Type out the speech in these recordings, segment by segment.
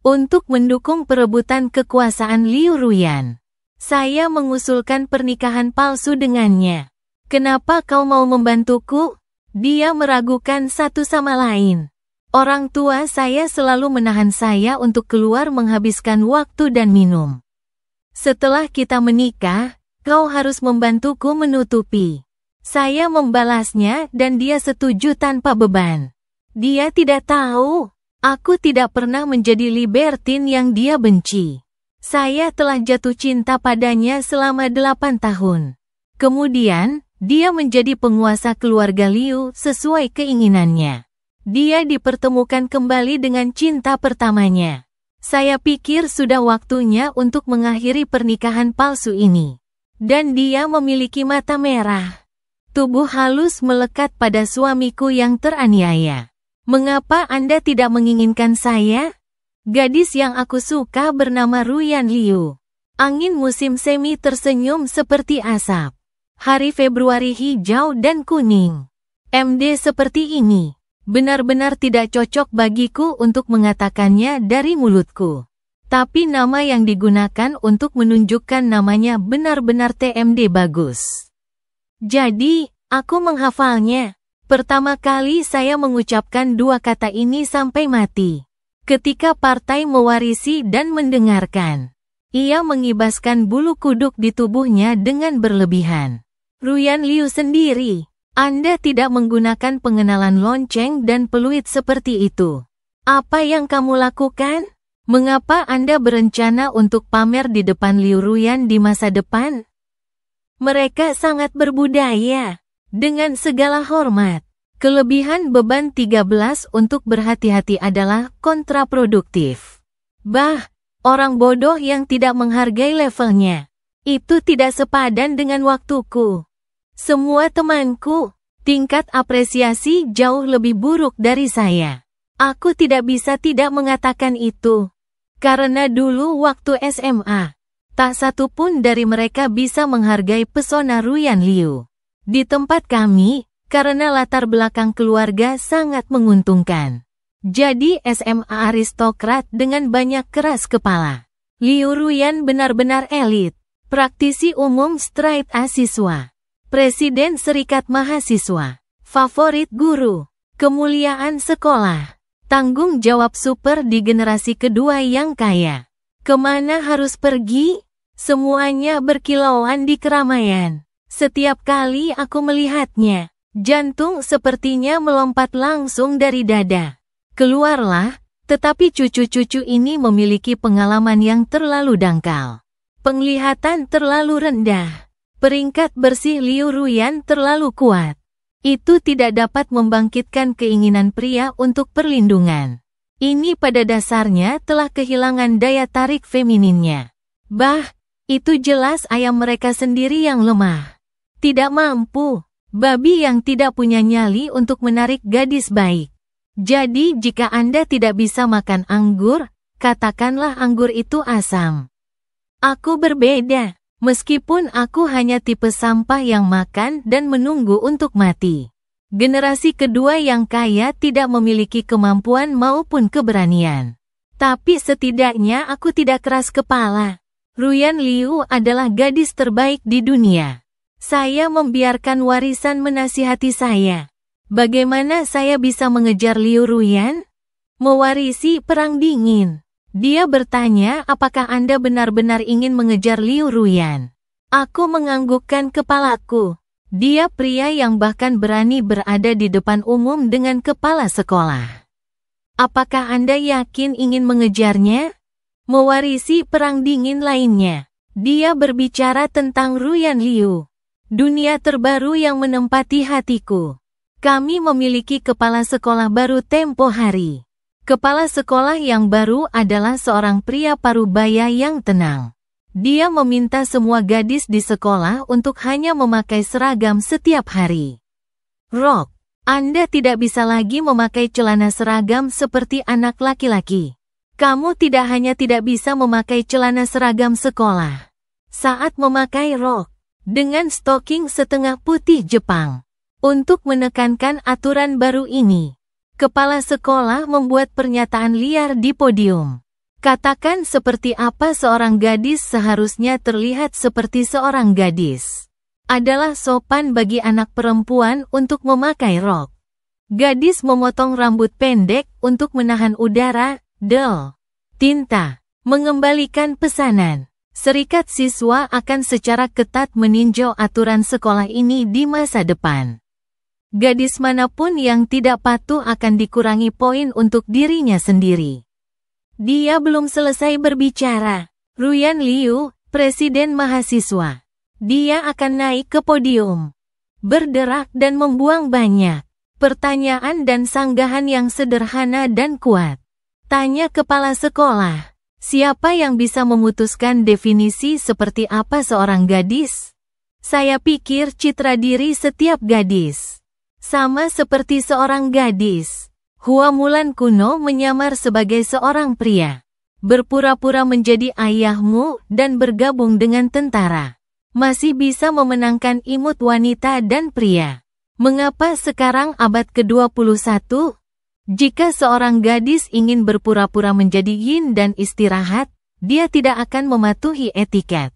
untuk mendukung perebutan kekuasaan Liu Ruyan. Saya mengusulkan pernikahan palsu dengannya. Kenapa kau mau membantuku? Dia meragukan satu sama lain. Orang tua saya selalu menahan saya untuk keluar menghabiskan waktu dan minum. Setelah kita menikah, kau harus membantuku menutupi. Saya membalasnya dan dia setuju tanpa beban. Dia tidak tahu. Aku tidak pernah menjadi libertin yang dia benci. Saya telah jatuh cinta padanya selama 8 tahun. Kemudian, dia menjadi penguasa keluarga Liu sesuai keinginannya. Dia dipertemukan kembali dengan cinta pertamanya. Saya pikir sudah waktunya untuk mengakhiri pernikahan palsu ini. Dan dia memiliki mata merah. Tubuh halus melekat pada suamiku yang teraniaya. Mengapa Anda tidak menginginkan saya? Gadis yang aku suka bernama Ruyan Liu. Angin musim semi tersenyum seperti asap. Hari Februari hijau dan kuning. MD seperti ini benar-benar tidak cocok bagiku untuk mengatakannya dari mulutku. Tapi nama yang digunakan untuk menunjukkan namanya benar-benar TMD bagus. Jadi, aku menghafalnya. Pertama kali saya mengucapkan dua kata ini sampai mati. Ketika partai mewarisi dan mendengarkan. Ia mengibaskan bulu kuduk di tubuhnya dengan berlebihan. Ruyan Liu sendiri. Anda tidak menggunakan pengenalan lonceng dan peluit seperti itu. Apa yang kamu lakukan? Mengapa Anda berencana untuk pamer di depan Liu Ruyan di masa depan? Mereka sangat berbudaya. Dengan segala hormat, kelebihan beban 13 untuk berhati-hati adalah kontraproduktif. Orang bodoh yang tidak menghargai levelnya. Itu tidak sepadan dengan waktuku. Semua temanku, tingkat apresiasi jauh lebih buruk dari saya. Aku tidak bisa tidak mengatakan itu. Karena dulu waktu SMA, tak satu pun dari mereka bisa menghargai pesona Ruyan Liu. Di tempat kami, karena latar belakang keluarga sangat menguntungkan. Jadi SMA aristokrat dengan banyak keras kepala. Liu Ruyan benar-benar elit. Praktisi umum straight A siswa. Presiden Serikat Mahasiswa. Favorit guru. Kemuliaan sekolah. Tanggung jawab super di generasi kedua yang kaya. Kemana harus pergi? Semuanya berkilauan di keramaian. Setiap kali aku melihatnya, jantung sepertinya melompat langsung dari dada. Keluarlah, tetapi cucu-cucu ini memiliki pengalaman yang terlalu dangkal. Penglihatan terlalu rendah. Peringkat bersih Liu Ruyan terlalu kuat. Itu tidak dapat membangkitkan keinginan pria untuk perlindungan. Ini pada dasarnya telah kehilangan daya tarik femininnya. Itu jelas ayam mereka sendiri yang lemah. Tidak mampu, babi yang tidak punya nyali untuk menarik gadis baik. Jadi jika Anda tidak bisa makan anggur, katakanlah anggur itu asam. Aku berbeda, meskipun aku hanya tipe sampah yang makan dan menunggu untuk mati. Generasi kedua yang kaya tidak memiliki kemampuan maupun keberanian. Tapi setidaknya aku tidak keras kepala. Ruyan Liu adalah gadis terbaik di dunia. Saya membiarkan warisan menasihati saya. Bagaimana saya bisa mengejar Liu Ruyan? Mewarisi perang dingin. Dia bertanya apakah Anda benar-benar ingin mengejar Liu Ruyan. Aku menganggukkan kepalaku. Dia pria yang bahkan berani berada di depan umum dengan kepala sekolah. Apakah Anda yakin ingin mengejarnya? Mewarisi perang dingin lainnya. Dia berbicara tentang Ruyan Liu. Dunia terbaru yang menempati hatiku. Kami memiliki kepala sekolah baru tempo hari. Kepala sekolah yang baru adalah seorang pria parubaya yang tenang. Dia meminta semua gadis di sekolah untuk hanya memakai seragam setiap hari. Rok, Anda tidak bisa lagi memakai celana seragam seperti anak laki-laki. Kamu tidak hanya tidak bisa memakai celana seragam sekolah. Saat memakai rok, dengan stoking setengah putih Jepang. Untuk menekankan aturan baru ini, kepala sekolah membuat pernyataan liar di podium. Katakan seperti apa seorang gadis seharusnya terlihat seperti seorang gadis. Adalah sopan bagi anak perempuan untuk memakai rok. Gadis memotong rambut pendek untuk menahan udara, tinta. Mengembalikan pesanan. Serikat siswa akan secara ketat meninjau aturan sekolah ini di masa depan. Gadis manapun yang tidak patuh akan dikurangi poin untuk dirinya sendiri. Dia belum selesai berbicara. Ruyan Liu, presiden mahasiswa. Dia akan naik ke podium, berderak dan membuang banyak pertanyaan dan sanggahan yang sederhana dan kuat. Tanya kepala sekolah, siapa yang bisa memutuskan definisi seperti apa seorang gadis? Saya pikir citra diri setiap gadis sama seperti seorang gadis. Hua Mulan kuno menyamar sebagai seorang pria, berpura-pura menjadi ayahmu dan bergabung dengan tentara. Masih bisa memenangkan imut wanita dan pria. Mengapa sekarang abad ke-21? Jika seorang gadis ingin berpura-pura menjadi yin dan istirahat, dia tidak akan mematuhi etiket.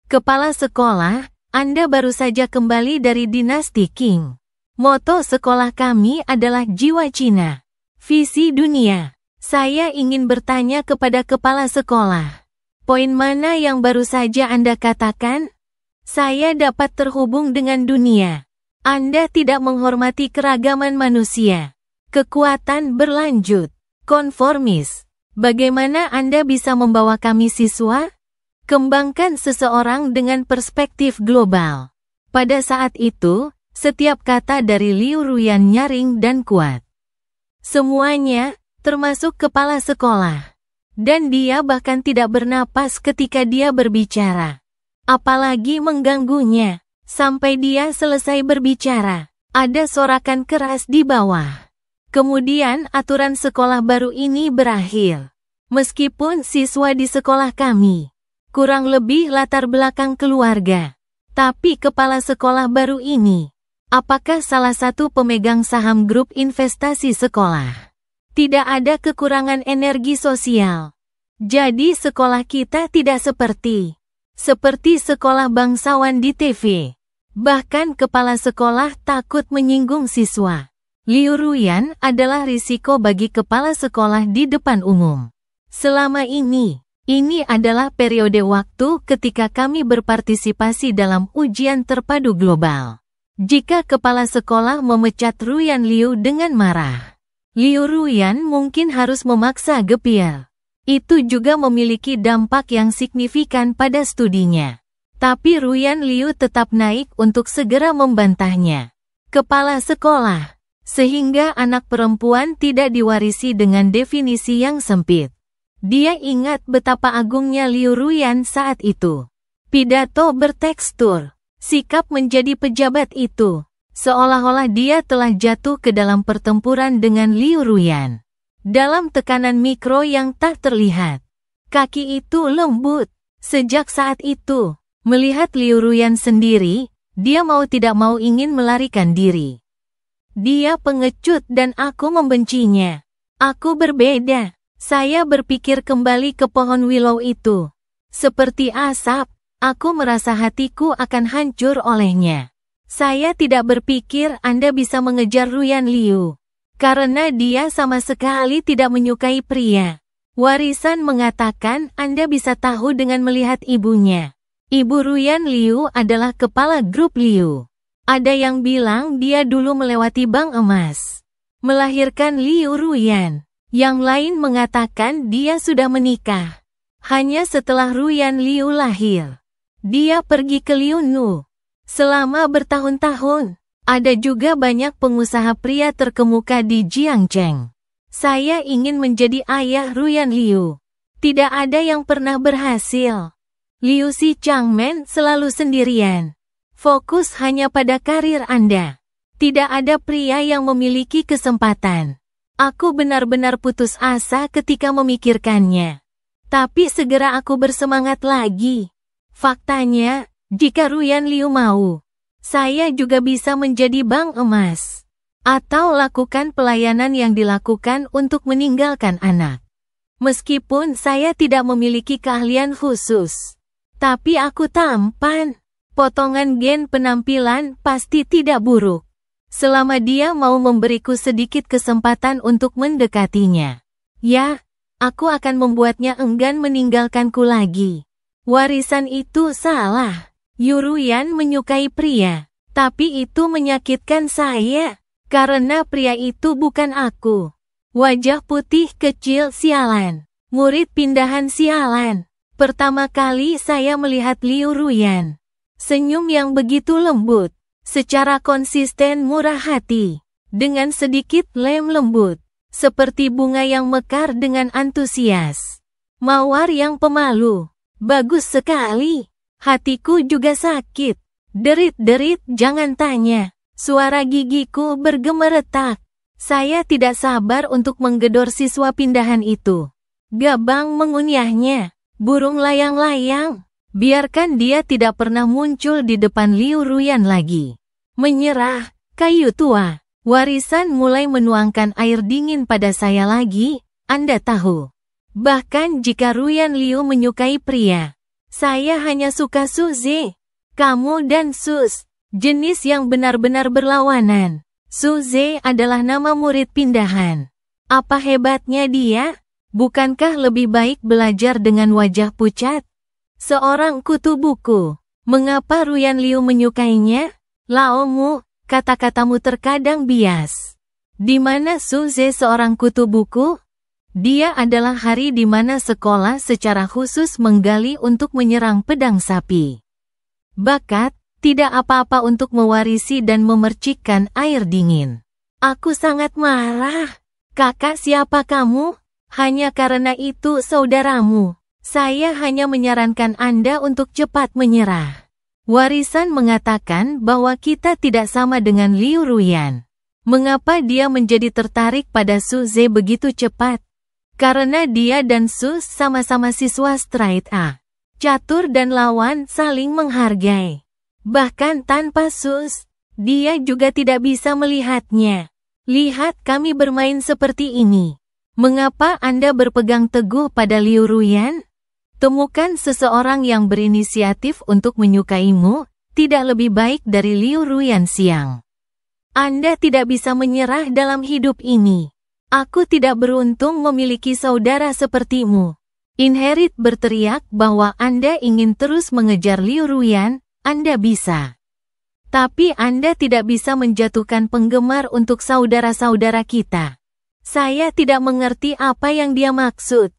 Kepala sekolah, Anda baru saja kembali dari dinasti Qing. Moto sekolah kami adalah jiwa Cina, visi dunia. Saya ingin bertanya kepada kepala sekolah. Poin mana yang baru saja Anda katakan? Saya dapat terhubung dengan dunia. Anda tidak menghormati keragaman manusia. Kekuatan berlanjut. Konformis. Bagaimana Anda bisa membawa kami siswa? Kembangkan seseorang dengan perspektif global. Pada saat itu, setiap kata dari Liu Ruyan nyaring dan kuat. Semuanya, termasuk kepala sekolah. Dan dia bahkan tidak bernapas ketika dia berbicara. Apalagi mengganggunya. Sampai dia selesai berbicara, ada sorakan keras di bawah. Kemudian aturan sekolah baru ini berakhir. Meskipun siswa di sekolah kami kurang lebih latar belakang keluarga, tapi kepala sekolah baru ini, apakah salah satu pemegang saham grup investasi sekolah? Tidak ada kekurangan energi sosial. Jadi sekolah kita tidak seperti sekolah bangsawan di TV. Bahkan kepala sekolah takut menyinggung siswa. Liu Ruyan adalah risiko bagi kepala sekolah di depan umum. Selama ini adalah periode waktu ketika kami berpartisipasi dalam ujian terpadu global. Jika kepala sekolah memecat Ruyan Liu dengan marah, Liu Ruyan mungkin harus memaksa gepir. Itu juga memiliki dampak yang signifikan pada studinya. Tapi Ruyan Liu tetap naik untuk segera membantahnya. Kepala sekolah. Sehingga anak perempuan tidak diwarisi dengan definisi yang sempit. Dia ingat betapa agungnya Liu Ruyan saat itu. Pidato bertekstur. Sikap menjadi pejabat itu. Seolah-olah dia telah jatuh ke dalam pertempuran dengan Liu Ruyan. Dalam tekanan mikro yang tak terlihat. Kaki itu lembut. Sejak saat itu, melihat Liu Ruyan sendiri, dia mau tidak mau ingin melarikan diri. Dia pengecut dan aku membencinya. Aku berbeda. Saya berpikir kembali ke pohon willow itu. Seperti asap, aku merasa hatiku akan hancur olehnya. Saya tidak berpikir Anda bisa mengejar Ruyan Liu. Karena dia sama sekali tidak menyukai pria. Warisan mengatakan Anda bisa tahu dengan melihat ibunya. Ibu Ruyan Liu adalah kepala grup Liu. Ada yang bilang dia dulu melewati bank emas, melahirkan Liu Ruyan. Yang lain mengatakan dia sudah menikah. Hanya setelah Ruyan Liu lahir, dia pergi ke Liu Nu. Selama bertahun-tahun, ada juga banyak pengusaha pria terkemuka di Jiangcheng. Saya ingin menjadi ayah Ruyan Liu. Tidak ada yang pernah berhasil. Liu Si Changmen selalu sendirian. Fokus hanya pada karir Anda. Tidak ada pria yang memiliki kesempatan. Aku benar-benar putus asa ketika memikirkannya. Tapi segera aku bersemangat lagi. Faktanya, jika Ruyan Liu mau, saya juga bisa menjadi bank emas. Atau lakukan pelayanan yang dilakukan untuk meninggalkan anak. Meskipun saya tidak memiliki keahlian khusus, tapi aku tampan. Potongan gen penampilan pasti tidak buruk. Selama dia mau memberiku sedikit kesempatan untuk mendekatinya. Ya, aku akan membuatnya enggan meninggalkanku lagi. Warisan itu salah. Yuruyan menyukai pria, tapi itu menyakitkan saya. Karena pria itu bukan aku. Wajah putih kecil sialan. Murid pindahan sialan. Pertama kali saya melihat Liu Ruyan. Senyum yang begitu lembut, secara konsisten murah hati, dengan sedikit lem lembut, seperti bunga yang mekar dengan antusias. Mawar yang pemalu, bagus sekali. Hatiku juga sakit. Derit-derit jangan tanya. Suara gigiku bergemeretak. Saya tidak sabar untuk menggedor siswa pindahan itu. Gabang mengunyahnya. Burung layang-layang. Biarkan dia tidak pernah muncul di depan Liu Ruyan lagi. Menyerah, kayu tua. Warisan mulai menuangkan air dingin pada saya lagi, Anda tahu. Bahkan jika Ruyan Liu menyukai pria, saya hanya suka Suze. Kamu dan Sus, jenis yang benar-benar berlawanan. Suze adalah nama murid pindahan. Apa hebatnya dia? Bukankah lebih baik belajar dengan wajah pucat? Seorang kutu buku. Mengapa Ruyan Liu menyukainya? Laomu, kata-katamu terkadang bias. Di mana Suze seorang kutu buku? Dia adalah hari di mana sekolah secara khusus menggali untuk menyerang pedang sapi. Bakat, tidak apa-apa untuk mewarisi dan memercikkan air dingin. Aku sangat marah. Kakak siapa kamu? Hanya karena itu saudaramu. Saya hanya menyarankan Anda untuk cepat menyerah. Warisan mengatakan bahwa kita tidak sama dengan Liu Ruyan. Mengapa dia menjadi tertarik pada Suze begitu cepat? Karena dia dan Sus sama-sama siswa straight A. Catur dan lawan saling menghargai. Bahkan tanpa Sus, dia juga tidak bisa melihatnya. Lihat kami bermain seperti ini. Mengapa Anda berpegang teguh pada Liu Ruyan? Temukan seseorang yang berinisiatif untuk menyukaimu, tidak lebih baik dari Liu Ruyan siang. Anda tidak bisa menyerah dalam hidup ini. Aku tidak beruntung memiliki saudara sepertimu. Inherit berteriak bahwa Anda ingin terus mengejar Liu Ruyan, Anda bisa. Tapi Anda tidak bisa menjatuhkan penggemar untuk saudara-saudara kita. Saya tidak mengerti apa yang dia maksud.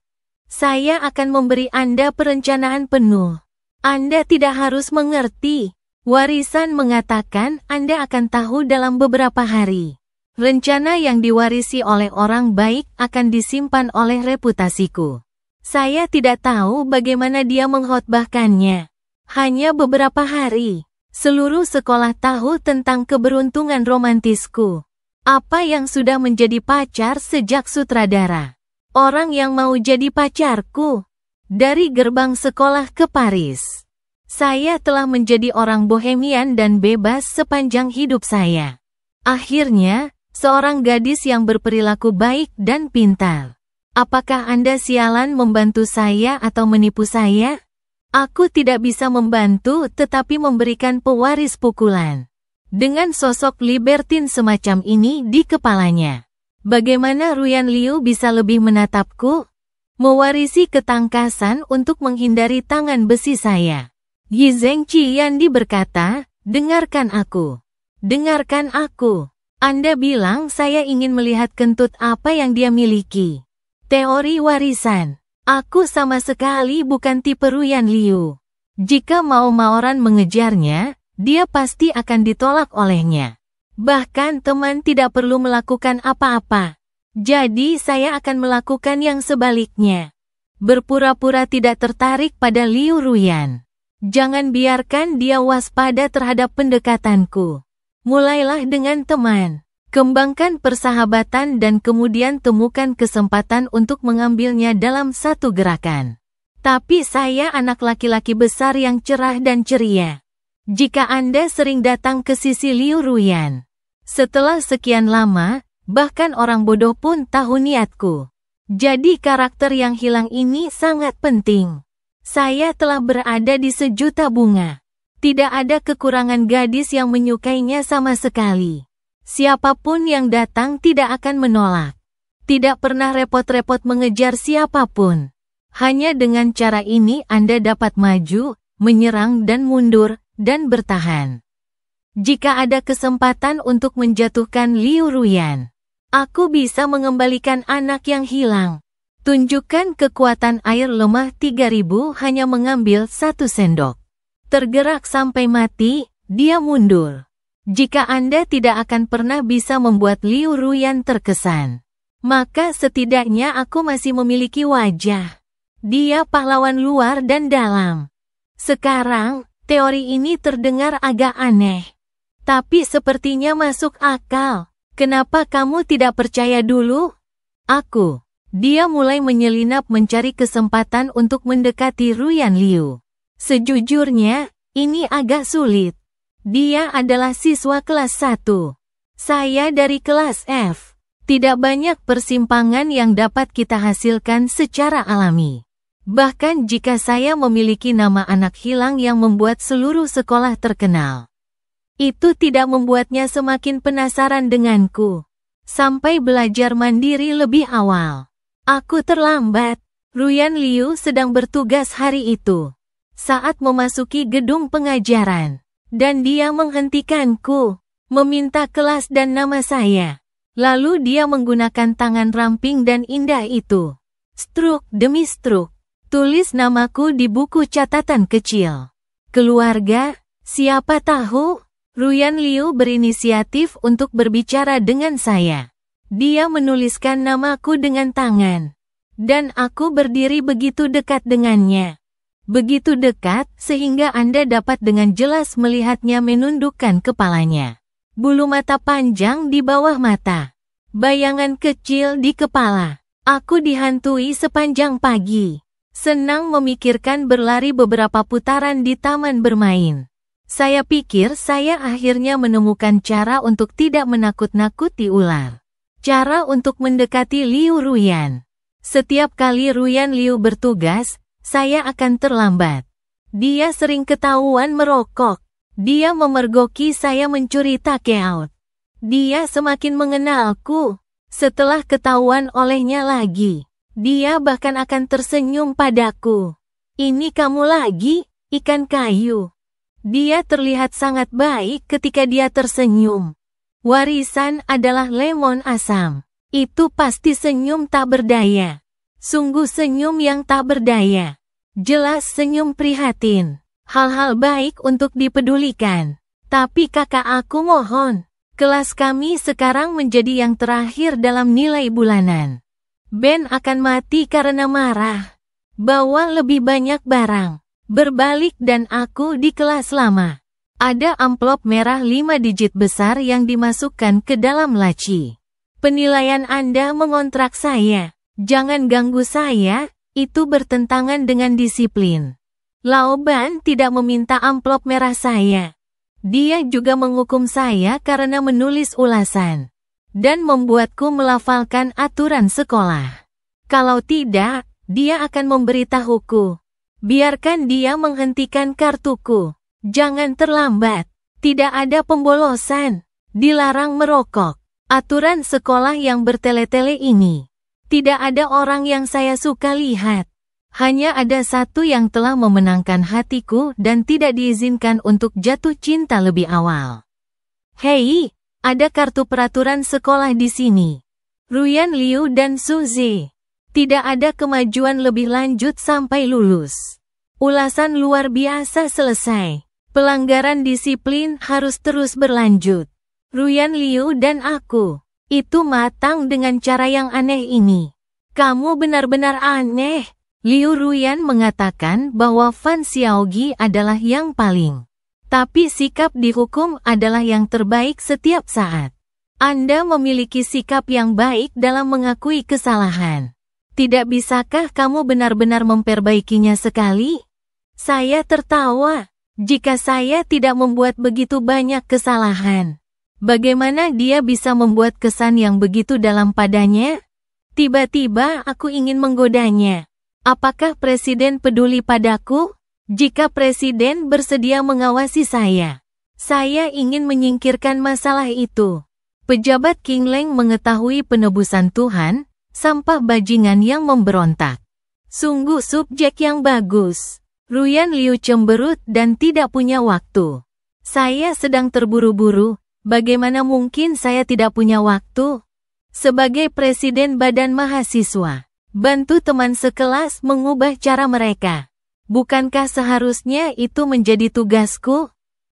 Saya akan memberi Anda perencanaan penuh. Anda tidak harus mengerti. Warisan mengatakan Anda akan tahu dalam beberapa hari. Rencana yang diwarisi oleh orang baik akan disimpan oleh reputasiku. Saya tidak tahu bagaimana dia mengkhotbahkannya. Hanya beberapa hari. Seluruh sekolah tahu tentang keberuntungan romantisku. Apa yang sudah menjadi pacar sejak sutradara. Orang yang mau jadi pacarku. Dari gerbang sekolah ke Paris. Saya telah menjadi orang bohemian dan bebas sepanjang hidup saya. Akhirnya, seorang gadis yang berperilaku baik dan pintar. Apakah Anda sialan membantu saya atau menipu saya? Aku tidak bisa membantu tetapi memberikan pewaris pukulan. Dengan sosok libertin semacam ini di kepalanya. Bagaimana Ruyan Liu bisa lebih menatapku? Mewarisi ketangkasan untuk menghindari tangan besi saya. Yi Zhengqian berkata, dengarkan aku. Dengarkan aku. Anda bilang saya ingin melihat kentut apa yang dia miliki. Teori warisan. Aku sama sekali bukan tipe Ruyan Liu. Jika mau-mauran mengejarnya, dia pasti akan ditolak olehnya. Bahkan teman tidak perlu melakukan apa-apa. Jadi saya akan melakukan yang sebaliknya. Berpura-pura tidak tertarik pada Liu Ruyan. Jangan biarkan dia waspada terhadap pendekatanku. Mulailah dengan teman. Kembangkan persahabatan dan kemudian temukan kesempatan untuk mengambilnya dalam satu gerakan. Tapi saya anak laki-laki besar yang cerah dan ceria. Jika Anda sering datang ke sisi Liu Ruyan. Setelah sekian lama, bahkan orang bodoh pun tahu niatku. Jadi karakter yang hilang ini sangat penting. Saya telah berada di sejuta bunga. Tidak ada kekurangan gadis yang menyukainya sama sekali. Siapapun yang datang tidak akan menolak. Tidak pernah repot-repot mengejar siapapun. Hanya dengan cara ini Anda dapat maju, menyerang dan mundur, dan bertahan. Jika ada kesempatan untuk menjatuhkan Liu Ruyan, aku bisa mengembalikan anak yang hilang. Tunjukkan kekuatan air lemah 3000 hanya mengambil 1 sendok. Tergerak sampai mati, dia mundur. Jika Anda tidak akan pernah bisa membuat Liu Ruyan terkesan, maka setidaknya aku masih memiliki wajah. Dia pahlawan luar dan dalam. Sekarang, teori ini terdengar agak aneh. Tapi sepertinya masuk akal. Kenapa kamu tidak percaya dulu? Dia mulai menyelinap mencari kesempatan untuk mendekati Ruyan Liu. Sejujurnya, ini agak sulit. Dia adalah siswa kelas 1. Saya dari kelas F. Tidak banyak persimpangan yang dapat kita hasilkan secara alami. Bahkan jika saya memiliki nama anak hilang yang membuat seluruh sekolah terkenal, itu tidak membuatnya semakin penasaran denganku. Sampai belajar mandiri lebih awal. Aku terlambat. Ruyan Liu sedang bertugas hari itu. Saat memasuki gedung pengajaran. Dan dia menghentikanku. Meminta kelas dan nama saya. Lalu dia menggunakan tangan ramping dan indah itu. Struk demi struk. Tulis namaku di buku catatan kecil. Keluarga, siapa tahu? Ruyan Liu berinisiatif untuk berbicara dengan saya. Dia menuliskan namaku dengan tangan. Dan aku berdiri begitu dekat dengannya. Begitu dekat sehingga Anda dapat dengan jelas melihatnya menundukkan kepalanya. Bulu mata panjang di bawah mata. Bayangan kecil di kepala. Aku dihantui sepanjang pagi. Senang memikirkan berlari beberapa putaran di taman bermain. Saya pikir saya akhirnya menemukan cara untuk tidak menakut-nakuti ular. Cara untuk mendekati Liu Ruyan. Setiap kali Ruyan Liu bertugas, saya akan terlambat. Dia sering ketahuan merokok. Dia memergoki saya mencuri takeout. Dia semakin mengenalku. Setelah ketahuan olehnya lagi, dia bahkan akan tersenyum padaku. Ini kamu lagi, ikan kayu. Dia terlihat sangat baik ketika dia tersenyum. Warisan adalah lemon asam. Itu pasti senyum tak berdaya. Sungguh senyum yang tak berdaya. Jelas senyum prihatin. Hal-hal baik untuk dipedulikan. Tapi kakak aku mohon. Kelas kami sekarang menjadi yang terakhir dalam nilai bulanan. Ben akan mati karena marah. Bawa lebih banyak barang. Berbalik dan aku di kelas lama. Ada amplop merah 5 digit besar yang dimasukkan ke dalam laci. Penilaian Anda mengontrak saya. Jangan ganggu saya. Itu bertentangan dengan disiplin. Laoban tidak meminta amplop merah saya. Dia juga menghukum saya karena menulis ulasan. Dan membuatku melafalkan aturan sekolah. Kalau tidak, dia akan memberitahuku. Biarkan dia menghentikan kartuku. Jangan terlambat. Tidak ada pembolosan. Dilarang merokok. Aturan sekolah yang bertele-tele ini. Tidak ada orang yang saya suka lihat. Hanya ada satu yang telah memenangkan hatiku dan tidak diizinkan untuk jatuh cinta lebih awal. Hei, ada kartu peraturan sekolah di sini. Ruyan Liu dan Suzy. Tidak ada kemajuan lebih lanjut sampai lulus. Ulasan luar biasa selesai. Pelanggaran disiplin harus terus berlanjut. Ruyan Liu dan aku. Itu matang dengan cara yang aneh ini. Kamu benar-benar aneh. Liu Ruyan mengatakan bahwa Fan Xiaogi adalah yang paling. Tapi sikap dihukum adalah yang terbaik setiap saat. Anda memiliki sikap yang baik dalam mengakui kesalahan. Tidak bisakah kamu benar-benar memperbaikinya sekali? Saya tertawa. Jika saya tidak membuat begitu banyak kesalahan, bagaimana dia bisa membuat kesan yang begitu dalam padanya? Tiba-tiba aku ingin menggodanya. Apakah Presiden peduli padaku? Jika Presiden bersedia mengawasi saya ingin menyingkirkan masalah itu. Pejabat King Leng mengetahui penebusan Tuhan, sampah bajingan yang memberontak. Sungguh subjek yang bagus. Ruyan Liu cemberut dan tidak punya waktu. Saya sedang terburu-buru, bagaimana mungkin saya tidak punya waktu? Sebagai presiden badan mahasiswa, bantu teman sekelas mengubah cara mereka. Bukankah seharusnya itu menjadi tugasku?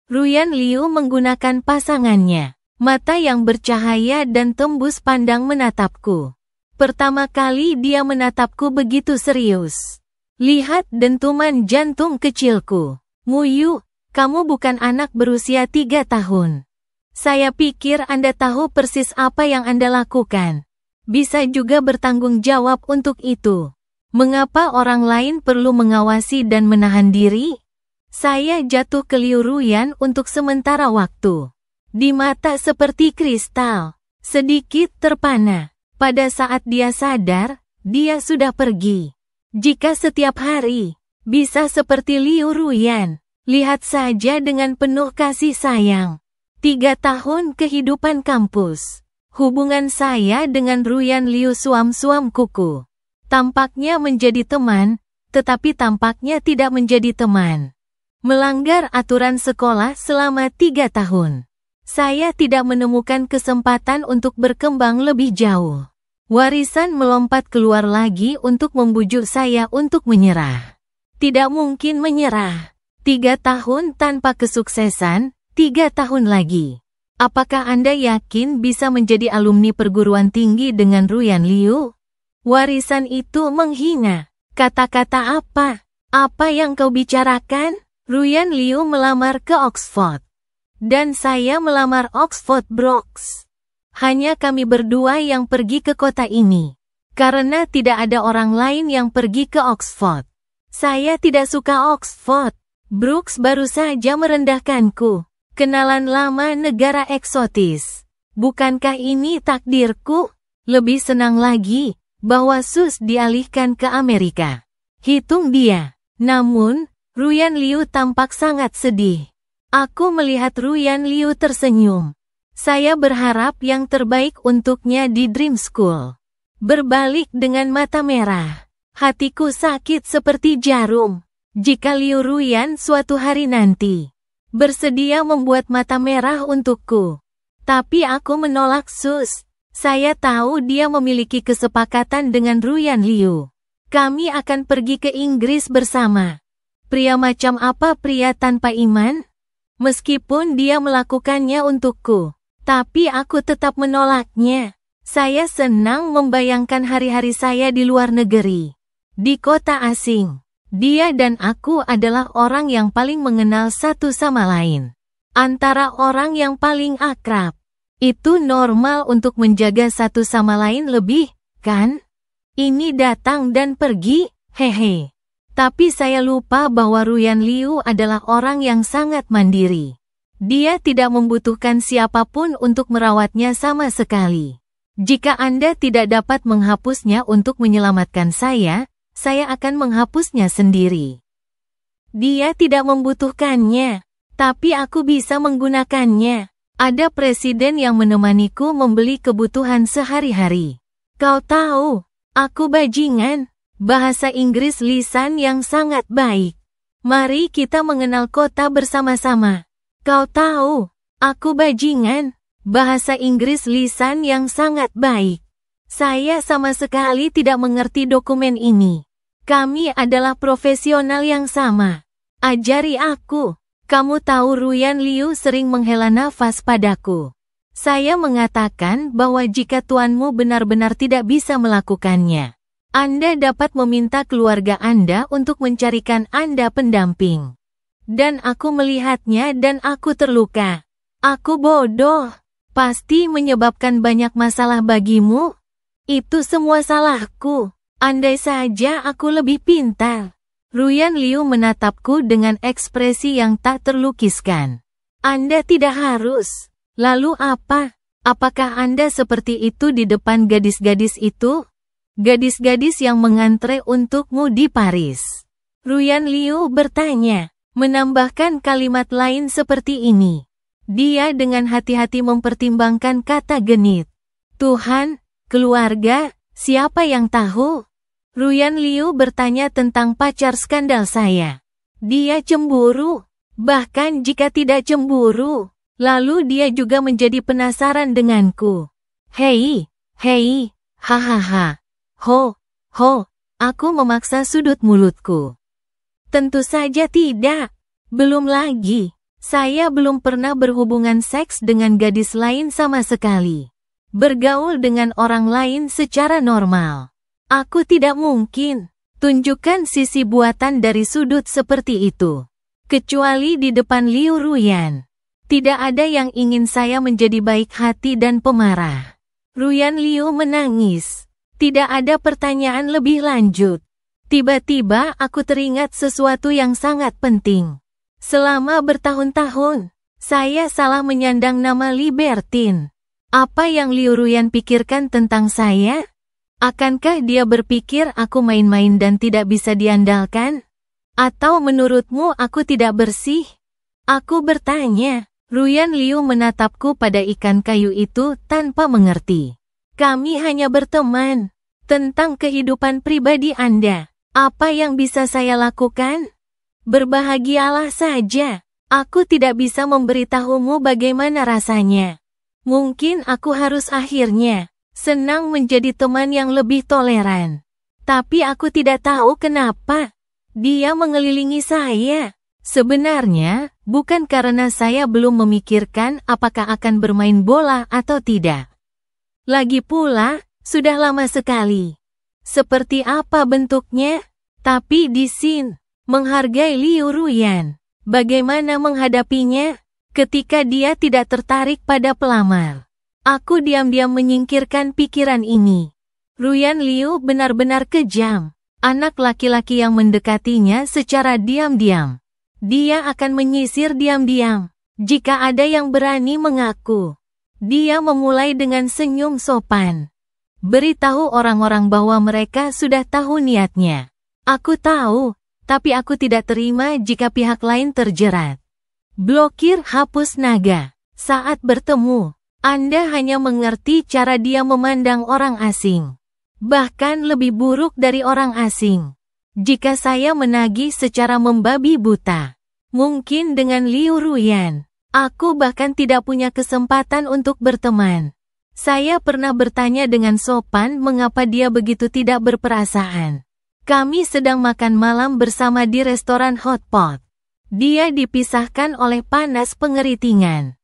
Ruyan Liu menggunakan pasangannya, mata yang bercahaya dan tembus pandang menatapku. Pertama kali dia menatapku begitu serius. Lihat dentuman jantung kecilku. Nguyu, kamu bukan anak berusia 3 tahun. Saya pikir Anda tahu persis apa yang Anda lakukan. Bisa juga bertanggung jawab untuk itu. Mengapa orang lain perlu mengawasi dan menahan diri? Saya jatuh ke Liu Ruyan untuk sementara waktu. Di mata seperti kristal, sedikit terpana. Pada saat dia sadar, dia sudah pergi. Jika setiap hari bisa seperti Liu Ruyan, lihat saja dengan penuh kasih sayang. 3 tahun kehidupan kampus. Hubungan saya dengan Ruyan Liu suam-suam kuku. Tampaknya menjadi teman, tetapi tampaknya tidak menjadi teman. Melanggar aturan sekolah selama 3 tahun. Saya tidak menemukan kesempatan untuk berkembang lebih jauh. Warisan melompat keluar lagi untuk membujuk saya untuk menyerah. Tidak mungkin menyerah. 3 tahun tanpa kesuksesan, 3 tahun lagi. Apakah Anda yakin bisa menjadi alumni perguruan tinggi dengan Ruyan Liu? Warisan itu menghina. Kata-kata apa? Apa yang kau bicarakan? Ruyan Liu melamar ke Oxford. Dan saya melamar Oxford Brookes. Hanya kami berdua yang pergi ke kota ini. Karena tidak ada orang lain yang pergi ke Oxford. Saya tidak suka Oxford. Brookes baru saja merendahkanku. Kenalan lama negara eksotis. Bukankah ini takdirku? Lebih senang lagi bahwa Sus dialihkan ke Amerika. Hitung dia. Namun, Ruyan Liu tampak sangat sedih. Aku melihat Ruyan Liu tersenyum. Saya berharap yang terbaik untuknya di Dream School. Berbalik dengan mata merah. Hatiku sakit seperti jarum. Jika Liu Ruyan suatu hari nanti bersedia membuat mata merah untukku. Tapi aku menolak Sus. Saya tahu dia memiliki kesepakatan dengan Ruyan Liu. Kami akan pergi ke Inggris bersama. Pria macam apa pria tanpa iman? Meskipun dia melakukannya untukku. Tapi aku tetap menolaknya. Saya senang membayangkan hari-hari saya di luar negeri. Di kota asing. Dia dan aku adalah orang yang paling mengenal satu sama lain. Antara orang yang paling akrab. Itu normal untuk menjaga satu sama lain lebih, kan? Ini datang dan pergi, hehe. Tapi saya lupa bahwa Ruyan Liu adalah orang yang sangat mandiri. Dia tidak membutuhkan siapapun untuk merawatnya sama sekali. Jika Anda tidak dapat menghapusnya untuk menyelamatkan saya akan menghapusnya sendiri. Dia tidak membutuhkannya, tapi aku bisa menggunakannya. Ada presiden yang menemaniku membeli kebutuhan sehari-hari. Kau tahu, aku bajingan, bahasa Inggris lisan yang sangat baik. Mari kita mengenal kota bersama-sama. Kau tahu, aku bajingan, bahasa Inggris lisan yang sangat baik. Saya sama sekali tidak mengerti dokumen ini. Kami adalah profesional yang sama. Ajari aku. Kamu tahu Ruyan Liu sering menghela nafas padaku. Saya mengatakan bahwa jika tuanmu benar-benar tidak bisa melakukannya, Anda dapat meminta keluarga Anda untuk mencarikan Anda pendamping. Dan aku melihatnya dan aku terluka. Aku bodoh. Pasti menyebabkan banyak masalah bagimu. Itu semua salahku. Andai saja aku lebih pintar. Ruyan Liu menatapku dengan ekspresi yang tak terlukiskan. Anda tidak harus. Lalu apa? Apakah Anda seperti itu di depan gadis-gadis itu? gadis-gadis yang mengantre untukmu di Paris. Ruyan Liu bertanya, menambahkan kalimat lain seperti ini. Dia dengan hati-hati mempertimbangkan kata genit. Tuhan, keluarga, siapa yang tahu? Ruyan Liu bertanya tentang pacar skandal saya. Dia cemburu. Bahkan jika tidak cemburu, lalu dia juga menjadi penasaran denganku. Hei, hahaha. Ho, aku memaksa sudut mulutku. Tentu saja tidak. Belum lagi. Saya belum pernah berhubungan seks dengan gadis lain sama sekali. Bergaul dengan orang lain secara normal. Aku tidak mungkin tunjukkan sisi buatan dari sudut seperti itu. Kecuali di depan Liu Ruyan. Tidak ada yang ingin saya menjadi baik hati dan pemarah. Ruyan Liu menangis. Tidak ada pertanyaan lebih lanjut. Tiba-tiba aku teringat sesuatu yang sangat penting. Selama bertahun-tahun, saya salah menyandang nama Libertine. Apa yang Liu Ruyan pikirkan tentang saya? Akankah dia berpikir aku main-main dan tidak bisa diandalkan? Atau menurutmu aku tidak bersih? Aku bertanya. Ruyan Liu menatapku pada ikan kayu itu tanpa mengerti. Kami hanya berteman. Tentang kehidupan pribadi Anda, apa yang bisa saya lakukan? Berbahagialah saja. Aku tidak bisa memberitahumu bagaimana rasanya. Mungkin aku harus akhirnya senang menjadi teman yang lebih toleran. Tapi aku tidak tahu kenapa. Dia mengelilingi saya. Sebenarnya, bukan karena saya belum memikirkan apakah akan bermain bola atau tidak. Lagi pula, sudah lama sekali. Seperti apa bentuknya? Tapi di sini, menghargai Liu Ruyan. Bagaimana menghadapinya? Ketika dia tidak tertarik pada pelamar. Aku diam-diam menyingkirkan pikiran ini. Ruyan Liu benar-benar kejam. Anak laki-laki yang mendekatinya secara diam-diam. Dia akan menyisir diam-diam. Jika ada yang berani mengaku. Dia memulai dengan senyum sopan. Beritahu orang-orang bahwa mereka sudah tahu niatnya. Aku tahu, tapi aku tidak terima jika pihak lain terjerat. Blokir hapus naga. Saat bertemu, Anda hanya mengerti cara dia memandang orang asing. Bahkan lebih buruk dari orang asing. Jika saya menagih secara membabi buta, mungkin dengan Liu Ruyan, aku bahkan tidak punya kesempatan untuk berteman. Saya pernah bertanya dengan sopan mengapa dia begitu tidak berperasaan. Kami sedang makan malam bersama di restoran hotpot. Dia dipisahkan oleh panas pengeritingan.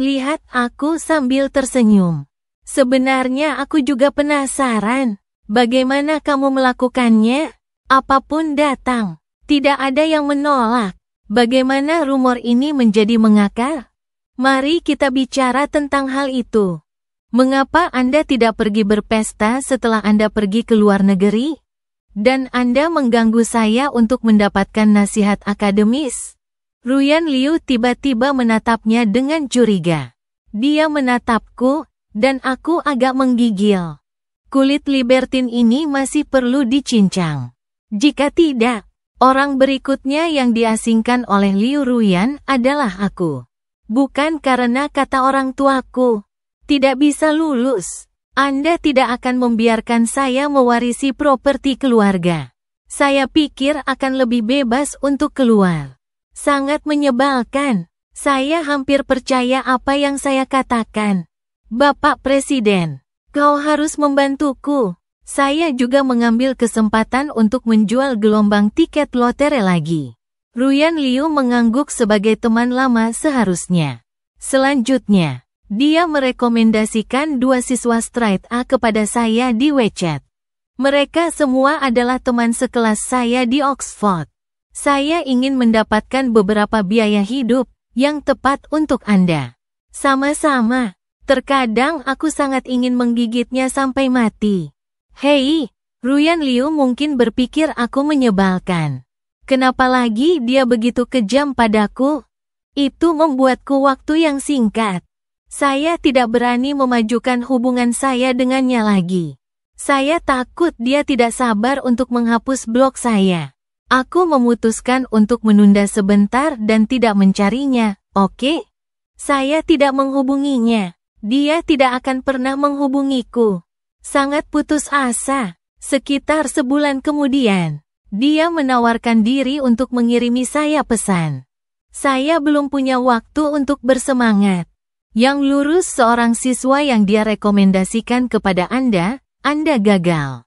Lihat aku sambil tersenyum. Sebenarnya aku juga penasaran. Bagaimana kamu melakukannya? Apapun datang. Tidak ada yang menolak. Bagaimana rumor ini menjadi mengakar? Mari kita bicara tentang hal itu. Mengapa Anda tidak pergi berpesta setelah Anda pergi ke luar negeri? Dan Anda mengganggu saya untuk mendapatkan nasihat akademis? Ruyan Liu tiba-tiba menatapnya dengan curiga. Dia menatapku, dan aku agak menggigil. Kulit Libertine ini masih perlu dicincang. Jika tidak, orang berikutnya yang diasingkan oleh Liu Ruyan adalah aku. Bukan karena kata orang tuaku. Tidak bisa lulus. Anda tidak akan membiarkan saya mewarisi properti keluarga. Saya pikir akan lebih bebas untuk keluar. Sangat menyebalkan. Saya hampir percaya apa yang saya katakan. Bapak Presiden, kau harus membantuku. Saya juga mengambil kesempatan untuk menjual gelombang tiket lotre lagi. Ruyan Liu mengangguk sebagai teman lama seharusnya. Selanjutnya, dia merekomendasikan 2 siswa straight A kepada saya di WeChat. Mereka semua adalah teman sekelas saya di Oxford. Saya ingin mendapatkan beberapa biaya hidup yang tepat untuk Anda. Sama-sama. Terkadang aku sangat ingin menggigitnya sampai mati. Hei, Ruyan Liu mungkin berpikir aku menyebalkan. Kenapa lagi dia begitu kejam padaku? Itu membuatku waktu yang singkat. Saya tidak berani memajukan hubungan saya dengannya lagi. Saya takut dia tidak sabar untuk menghapus blog saya. Aku memutuskan untuk menunda sebentar dan tidak mencarinya, oke? Saya tidak menghubunginya. Dia tidak akan pernah menghubungiku. Sangat putus asa. Sekitar sebulan kemudian, dia menawarkan diri untuk mengirimi saya pesan. Saya belum punya waktu untuk bersemangat. Yang lurus seorang siswa yang dia rekomendasikan kepada Anda gagal.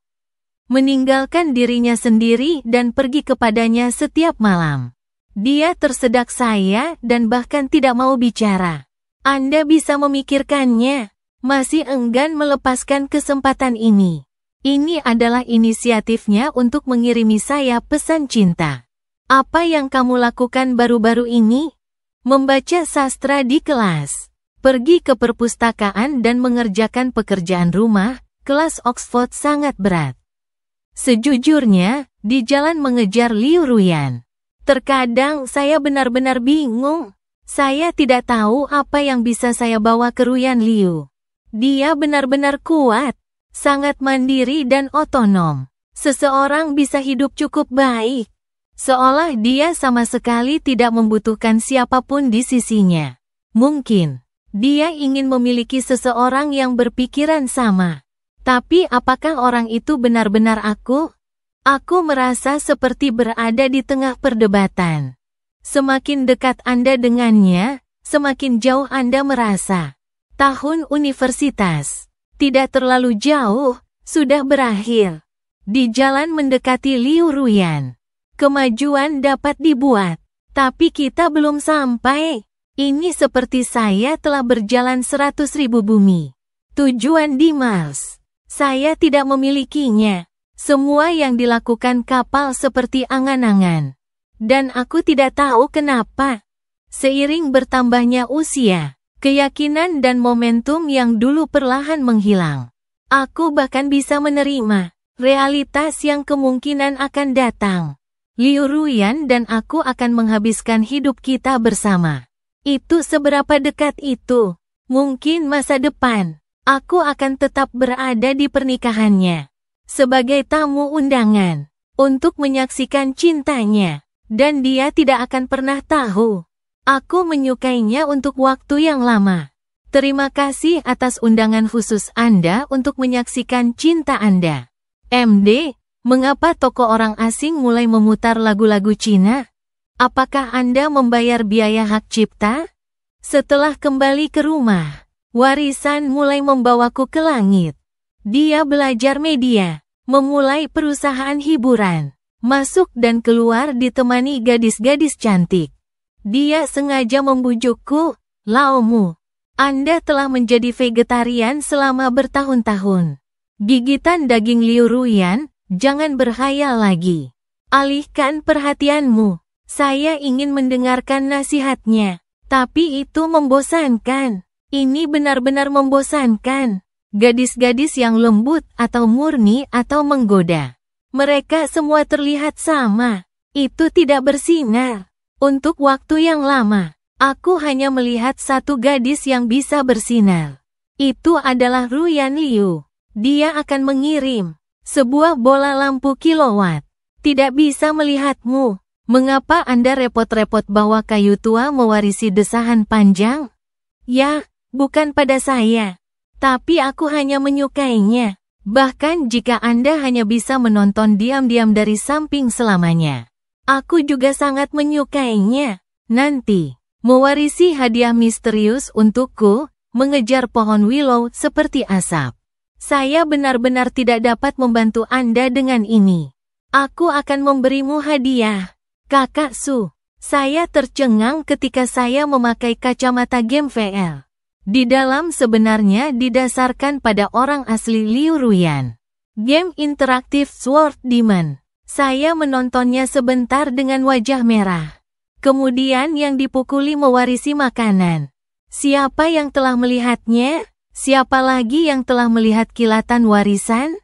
Meninggalkan dirinya sendiri dan pergi kepadanya setiap malam. Dia tersedak saya dan bahkan tidak mau bicara. Anda bisa memikirkannya, masih enggan melepaskan kesempatan ini. Ini adalah inisiatifnya untuk mengirimi saya pesan cinta. Apa yang kamu lakukan baru-baru ini? Membaca sastra di kelas. Pergi ke perpustakaan dan mengerjakan pekerjaan rumah, kelas Oxford sangat berat. Sejujurnya, di jalan mengejar Liu Ruyan. Terkadang saya benar-benar bingung. Saya tidak tahu apa yang bisa saya bawa ke Ruyan Liu. Dia benar-benar kuat. Sangat mandiri dan otonom. Seseorang bisa hidup cukup baik. Seolah dia sama sekali tidak membutuhkan siapapun di sisinya. Mungkin, dia ingin memiliki seseorang yang berpikiran sama. Tapi apakah orang itu benar-benar aku? Aku merasa seperti berada di tengah perdebatan. Semakin dekat Anda dengannya, semakin jauh Anda merasa. Tahun universitas. Tidak terlalu jauh, sudah berakhir. Di jalan mendekati Liu Ruyan. Kemajuan dapat dibuat, tapi kita belum sampai. Ini seperti saya telah berjalan 100.000 bumi. Tujuan di Mars. Saya tidak memilikinya. Semua yang dilakukan kapal seperti angan-angan. Dan aku tidak tahu kenapa. Seiring bertambahnya usia, keyakinan dan momentum yang dulu perlahan menghilang. Aku bahkan bisa menerima realitas yang kemungkinan akan datang. Liu Ruyan dan aku akan menghabiskan hidup kita bersama. Itu seberapa dekat itu? Mungkin masa depan, aku akan tetap berada di pernikahannya. Sebagai tamu undangan, untuk menyaksikan cintanya. Dan dia tidak akan pernah tahu. Aku menyukainya untuk waktu yang lama. Terima kasih atas undangan khusus Anda untuk menyaksikan cinta Anda. MD, mengapa toko orang asing mulai memutar lagu-lagu Cina? Apakah Anda membayar biaya hak cipta? Setelah kembali ke rumah, warisan mulai membawaku ke langit. Dia belajar media, memulai perusahaan hiburan, masuk dan keluar ditemani gadis-gadis cantik. Dia sengaja membujukku, Laomu. Anda telah menjadi vegetarian selama bertahun-tahun. Gigitan daging Liu Ruyan, jangan berhayal lagi. Alihkan perhatianmu. Saya ingin mendengarkan nasihatnya. Tapi itu membosankan. Ini benar-benar membosankan. Gadis-gadis yang lembut atau murni atau menggoda. Mereka semua terlihat sama. Itu tidak bersinar. Untuk waktu yang lama, aku hanya melihat satu gadis yang bisa bersinar. Itu adalah Ruyan Liu. Dia akan mengirim sebuah bola lampu kilowatt. Tidak bisa melihatmu. Mengapa Anda repot-repot bawa kayu tua mewarisi desahan panjang? Ya, bukan pada saya. Tapi aku hanya menyukainya. Bahkan jika Anda hanya bisa menonton diam-diam dari samping selamanya. Aku juga sangat menyukainya. Nanti, mewarisi hadiah misterius untukku, mengejar pohon willow seperti asap. Saya benar-benar tidak dapat membantu Anda dengan ini. Aku akan memberimu hadiah. Kakak Su. Saya tercengang ketika saya memakai kacamata game VL. Di dalam sebenarnya didasarkan pada orang asli Liu Ruyan. Game interaktif Sword Demon. Saya menontonnya sebentar dengan wajah merah. Kemudian yang dipukuli mewarisi makanan. Siapa yang telah melihatnya? Siapa lagi yang telah melihat kilatan warisan?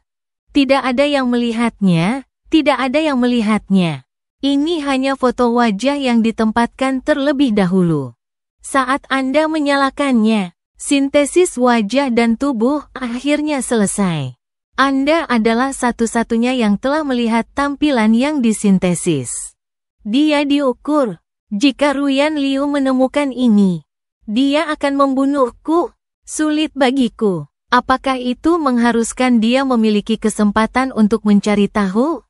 Tidak ada yang melihatnya, tidak ada yang melihatnya. Ini hanya foto wajah yang ditempatkan terlebih dahulu. Saat Anda menyalakannya, sintesis wajah dan tubuh akhirnya selesai. Anda adalah satu-satunya yang telah melihat tampilan yang disintesis. Dia diukur. Jika Ruyan Liu menemukan ini, dia akan membunuhku. Sulit bagiku. Apakah itu mengharuskan dia memiliki kesempatan untuk mencari tahu?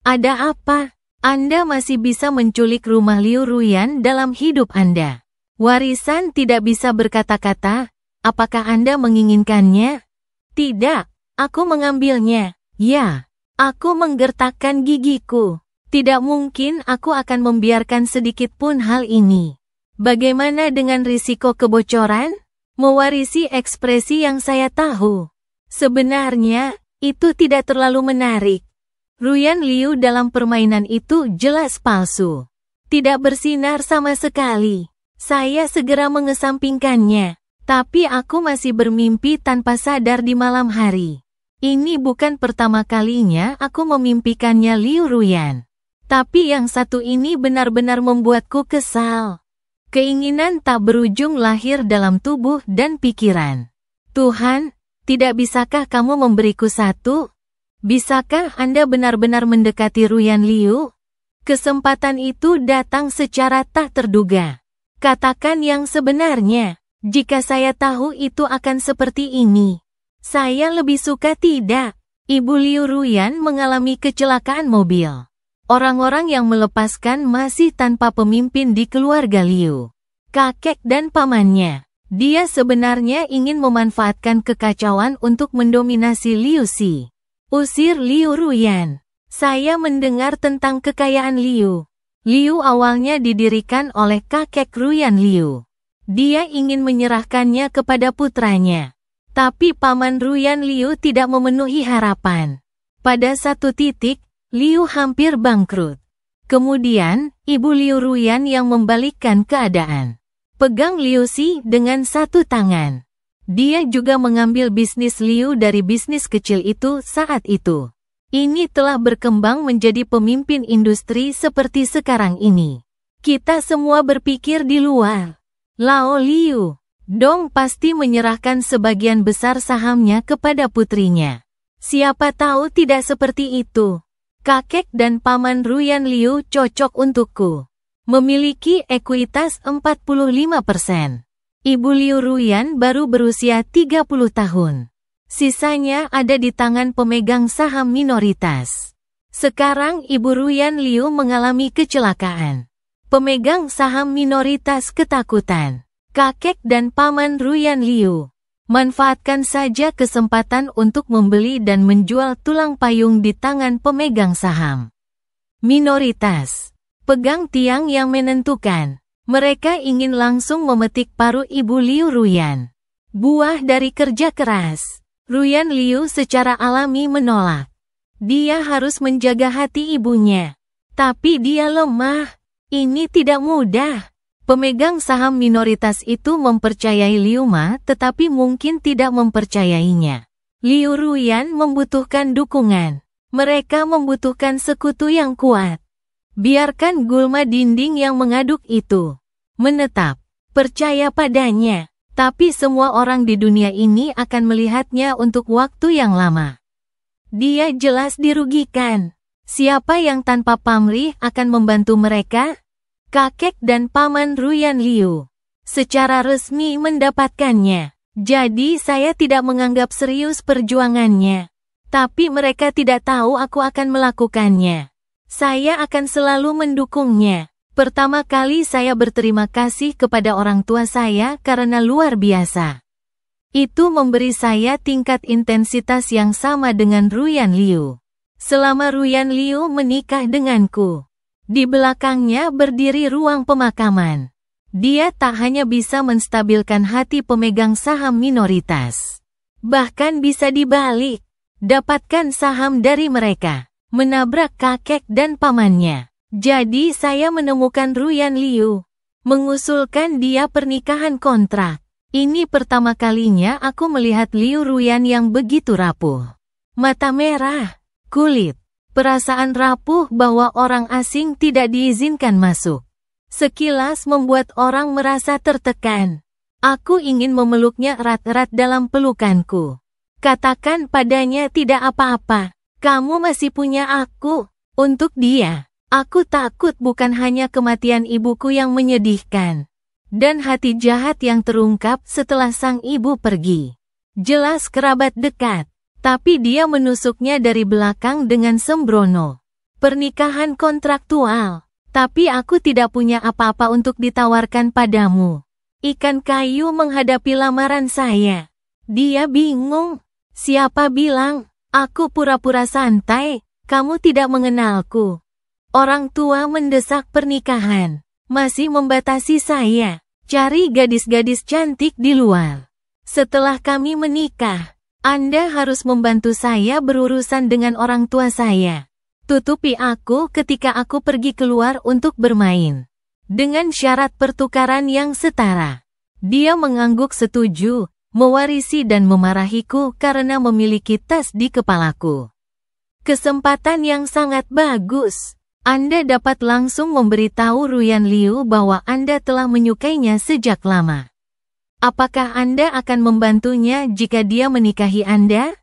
Ada apa? Anda masih bisa menculik rumah Liu Ruyan dalam hidup Anda. Warisan tidak bisa berkata-kata. Apakah Anda menginginkannya? Tidak, aku mengambilnya. Ya, aku menggertakkan gigiku. Tidak mungkin aku akan membiarkan sedikit pun hal ini. Bagaimana dengan risiko kebocoran? Mewarisi ekspresi yang saya tahu. Sebenarnya, itu tidak terlalu menarik. Ruyan Liu dalam permainan itu jelas palsu. Tidak bersinar sama sekali. Saya segera mengesampingkannya. Tapi aku masih bermimpi tanpa sadar di malam hari. Ini bukan pertama kalinya aku memimpikannya Liu Ruyan. Tapi yang satu ini benar-benar membuatku kesal. Keinginan tak berujung lahir dalam tubuh dan pikiran. Tuhan, tidak bisakah kamu memberiku satu? Bisakah Anda benar-benar mendekati Ruyan Liu? Kesempatan itu datang secara tak terduga. Katakan yang sebenarnya. Jika saya tahu itu akan seperti ini, saya lebih suka tidak. Ibu Liu Ruyan mengalami kecelakaan mobil. Orang-orang yang melepaskan masih tanpa pemimpin di keluarga Liu. Kakek dan pamannya. Dia sebenarnya ingin memanfaatkan kekacauan untuk mendominasi Liu Xi. Usir Liu Ruyan. Saya mendengar tentang kekayaan Liu. Liu awalnya didirikan oleh kakek Ruyan Liu. Dia ingin menyerahkannya kepada putranya. Tapi paman Ruyan Liu tidak memenuhi harapan. Pada satu titik, Liu hampir bangkrut. Kemudian, ibu Liu Ruyan yang membalikkan keadaan. Pegang Liu Xi dengan satu tangan. Dia juga mengambil bisnis Liu dari bisnis kecil itu saat itu. Ini telah berkembang menjadi pemimpin industri seperti sekarang ini. Kita semua berpikir di luar. Lao Liu Dong pasti menyerahkan sebagian besar sahamnya kepada putrinya. Siapa tahu tidak seperti itu. Kakek dan paman Ruyan Liu cocok untukku. Memiliki ekuitas 45%. Ibu Liu Ruyan baru berusia 30 tahun. Sisanya ada di tangan pemegang saham minoritas. Sekarang Ibu Ruyan Liu mengalami kecelakaan. Pemegang saham minoritas ketakutan. Kakek dan paman Ruyan Liu manfaatkan saja kesempatan untuk membeli dan menjual tulang payung di tangan pemegang saham minoritas. Pegang tiang yang menentukan. Mereka ingin langsung memetik paruh Ibu Liu Ruyan. Buah dari kerja keras. Ruyan Liu secara alami menolak. Dia harus menjaga hati ibunya. Tapi dia lemah. Ini tidak mudah. Pemegang saham minoritas itu mempercayai Liu Ma tetapi mungkin tidak mempercayainya. Liu Ruyan membutuhkan dukungan. Mereka membutuhkan sekutu yang kuat. Biarkan gulma dinding yang mengaduk itu menetap. Percaya padanya. Tapi semua orang di dunia ini akan melihatnya untuk waktu yang lama. Dia jelas dirugikan. Siapa yang tanpa pamrih akan membantu mereka? Kakek dan paman Ruyan Liu secara resmi mendapatkannya. Jadi saya tidak menganggap serius perjuangannya. Tapi mereka tidak tahu aku akan melakukannya. Saya akan selalu mendukungnya. Pertama kali saya berterima kasih kepada orang tua saya karena luar biasa. Itu memberi saya tingkat intensitas yang sama dengan Ruyan Liu. Selama Ruyan Liu menikah denganku, di belakangnya berdiri ruang pemakaman. Dia tak hanya bisa menstabilkan hati pemegang saham minoritas. Bahkan bisa dibalik, dapatkan saham dari mereka. Menabrak kakek dan pamannya. Jadi saya menemukan Ruyan Liu. Mengusulkan dia pernikahan kontrak. Ini pertama kalinya aku melihat Liu Ruyan yang begitu rapuh. Mata merah, kulit, perasaan rapuh bahwa orang asing tidak diizinkan masuk. Sekilas membuat orang merasa tertekan. Aku ingin memeluknya erat-erat dalam pelukanku. Katakan padanya tidak apa-apa. Kamu masih punya aku. Untuk dia, aku takut bukan hanya kematian ibuku yang menyedihkan. Dan hati jahat yang terungkap setelah sang ibu pergi. Jelas kerabat dekat. Tapi dia menusuknya dari belakang dengan sembrono. Pernikahan kontraktual. Tapi aku tidak punya apa-apa untuk ditawarkan padamu. Ikan kayu menghadapi lamaran saya. Dia bingung. Siapa bilang? Aku pura-pura santai. Kamu tidak mengenalku. Orang tua mendesak pernikahan. Masih membatasi saya. Cari gadis-gadis cantik di luar. Setelah kami menikah. Anda harus membantu saya berurusan dengan orang tua saya. Tutupi aku ketika aku pergi keluar untuk bermain. Dengan syarat pertukaran yang setara. Dia mengangguk setuju, mewarisi dan memarahiku karena memiliki tas di kepalaku. Kesempatan yang sangat bagus. Anda dapat langsung memberitahu Ruyan Liu bahwa Anda telah menyukainya sejak lama. Apakah Anda akan membantunya jika dia menikahi Anda?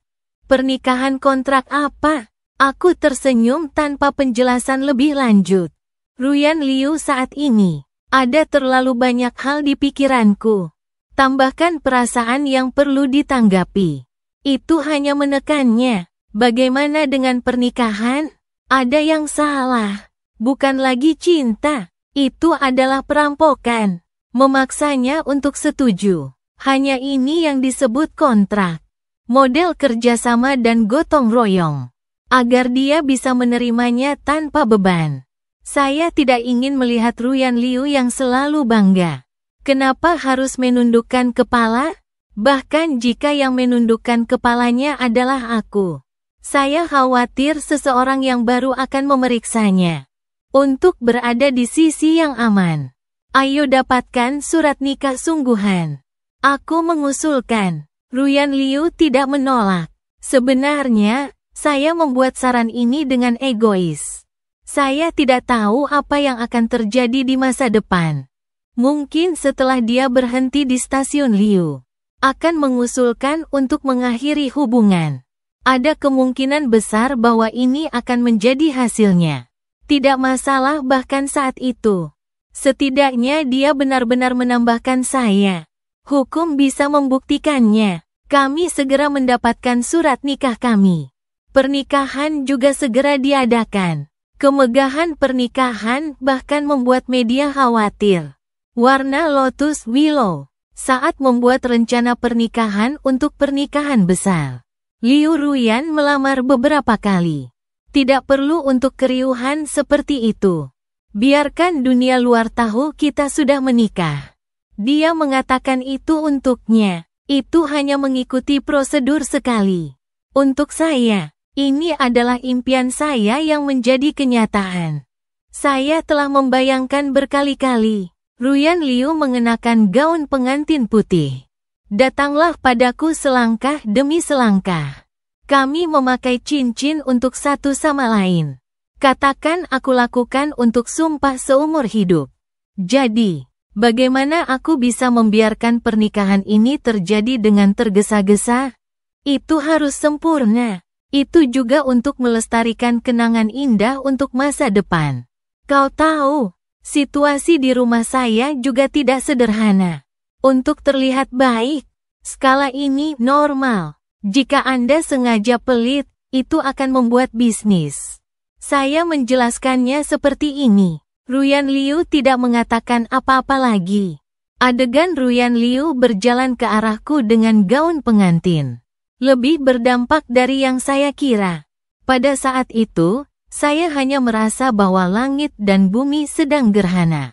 Pernikahan kontrak apa? Aku tersenyum tanpa penjelasan lebih lanjut. Ruyan Liu saat ini, ada terlalu banyak hal di pikiranku. Tambahkan perasaan yang perlu ditanggapi. Itu hanya menekannya. Bagaimana dengan pernikahan? Ada yang salah. Bukan lagi cinta. Itu adalah perampokan. Memaksanya untuk setuju. Hanya ini yang disebut kontrak. Model kerjasama dan gotong royong. Agar dia bisa menerimanya tanpa beban. Saya tidak ingin melihat Ruyan Liu yang selalu bangga. Kenapa harus menundukkan kepala? Bahkan jika yang menundukkan kepalanya adalah aku. Saya khawatir seseorang yang baru akan memeriksanya. Untuk berada di sisi yang aman. Ayo dapatkan surat nikah sungguhan. Aku mengusulkan. Ruyan Liu tidak menolak. Sebenarnya, saya membuat saran ini dengan egois. Saya tidak tahu apa yang akan terjadi di masa depan. Mungkin setelah dia berhenti di stasiun Liu, akan mengusulkan untuk mengakhiri hubungan. Ada kemungkinan besar bahwa ini akan menjadi hasilnya. Tidak masalah bahkan saat itu. Setidaknya dia benar-benar menambahkan saya. Hukum bisa membuktikannya. Kami segera mendapatkan surat nikah kami. Pernikahan juga segera diadakan. Kemegahan pernikahan bahkan membuat media khawatir. Warna Lotus Willow. Saat membuat rencana pernikahan untuk pernikahan besar. Liu Ruyan melamar beberapa kali. Tidak perlu untuk keriuhan seperti itu. Biarkan dunia luar tahu kita sudah menikah. Dia mengatakan itu untuknya. Itu hanya mengikuti prosedur sekali. Untuk saya, ini adalah impian saya yang menjadi kenyataan. Saya telah membayangkan berkali-kali. Ruyan Liu mengenakan gaun pengantin putih. Datanglah padaku selangkah demi selangkah. Kami memakai cincin untuk satu sama lain. Katakan aku lakukan untuk sumpah seumur hidup. Jadi, bagaimana aku bisa membiarkan pernikahan ini terjadi dengan tergesa-gesa? Itu harus sempurna. Itu juga untuk melestarikan kenangan indah untuk masa depan. Kau tahu, situasi di rumah saya juga tidak sederhana. Untuk terlihat baik, skala ini normal. Jika Anda sengaja pelit, itu akan membuat bisnis. Saya menjelaskannya seperti ini. Ruyan Liu tidak mengatakan apa-apa lagi. Adegan Ruyan Liu berjalan ke arahku dengan gaun pengantin. Lebih berdampak dari yang saya kira. Pada saat itu, saya hanya merasa bahwa langit dan bumi sedang gerhana.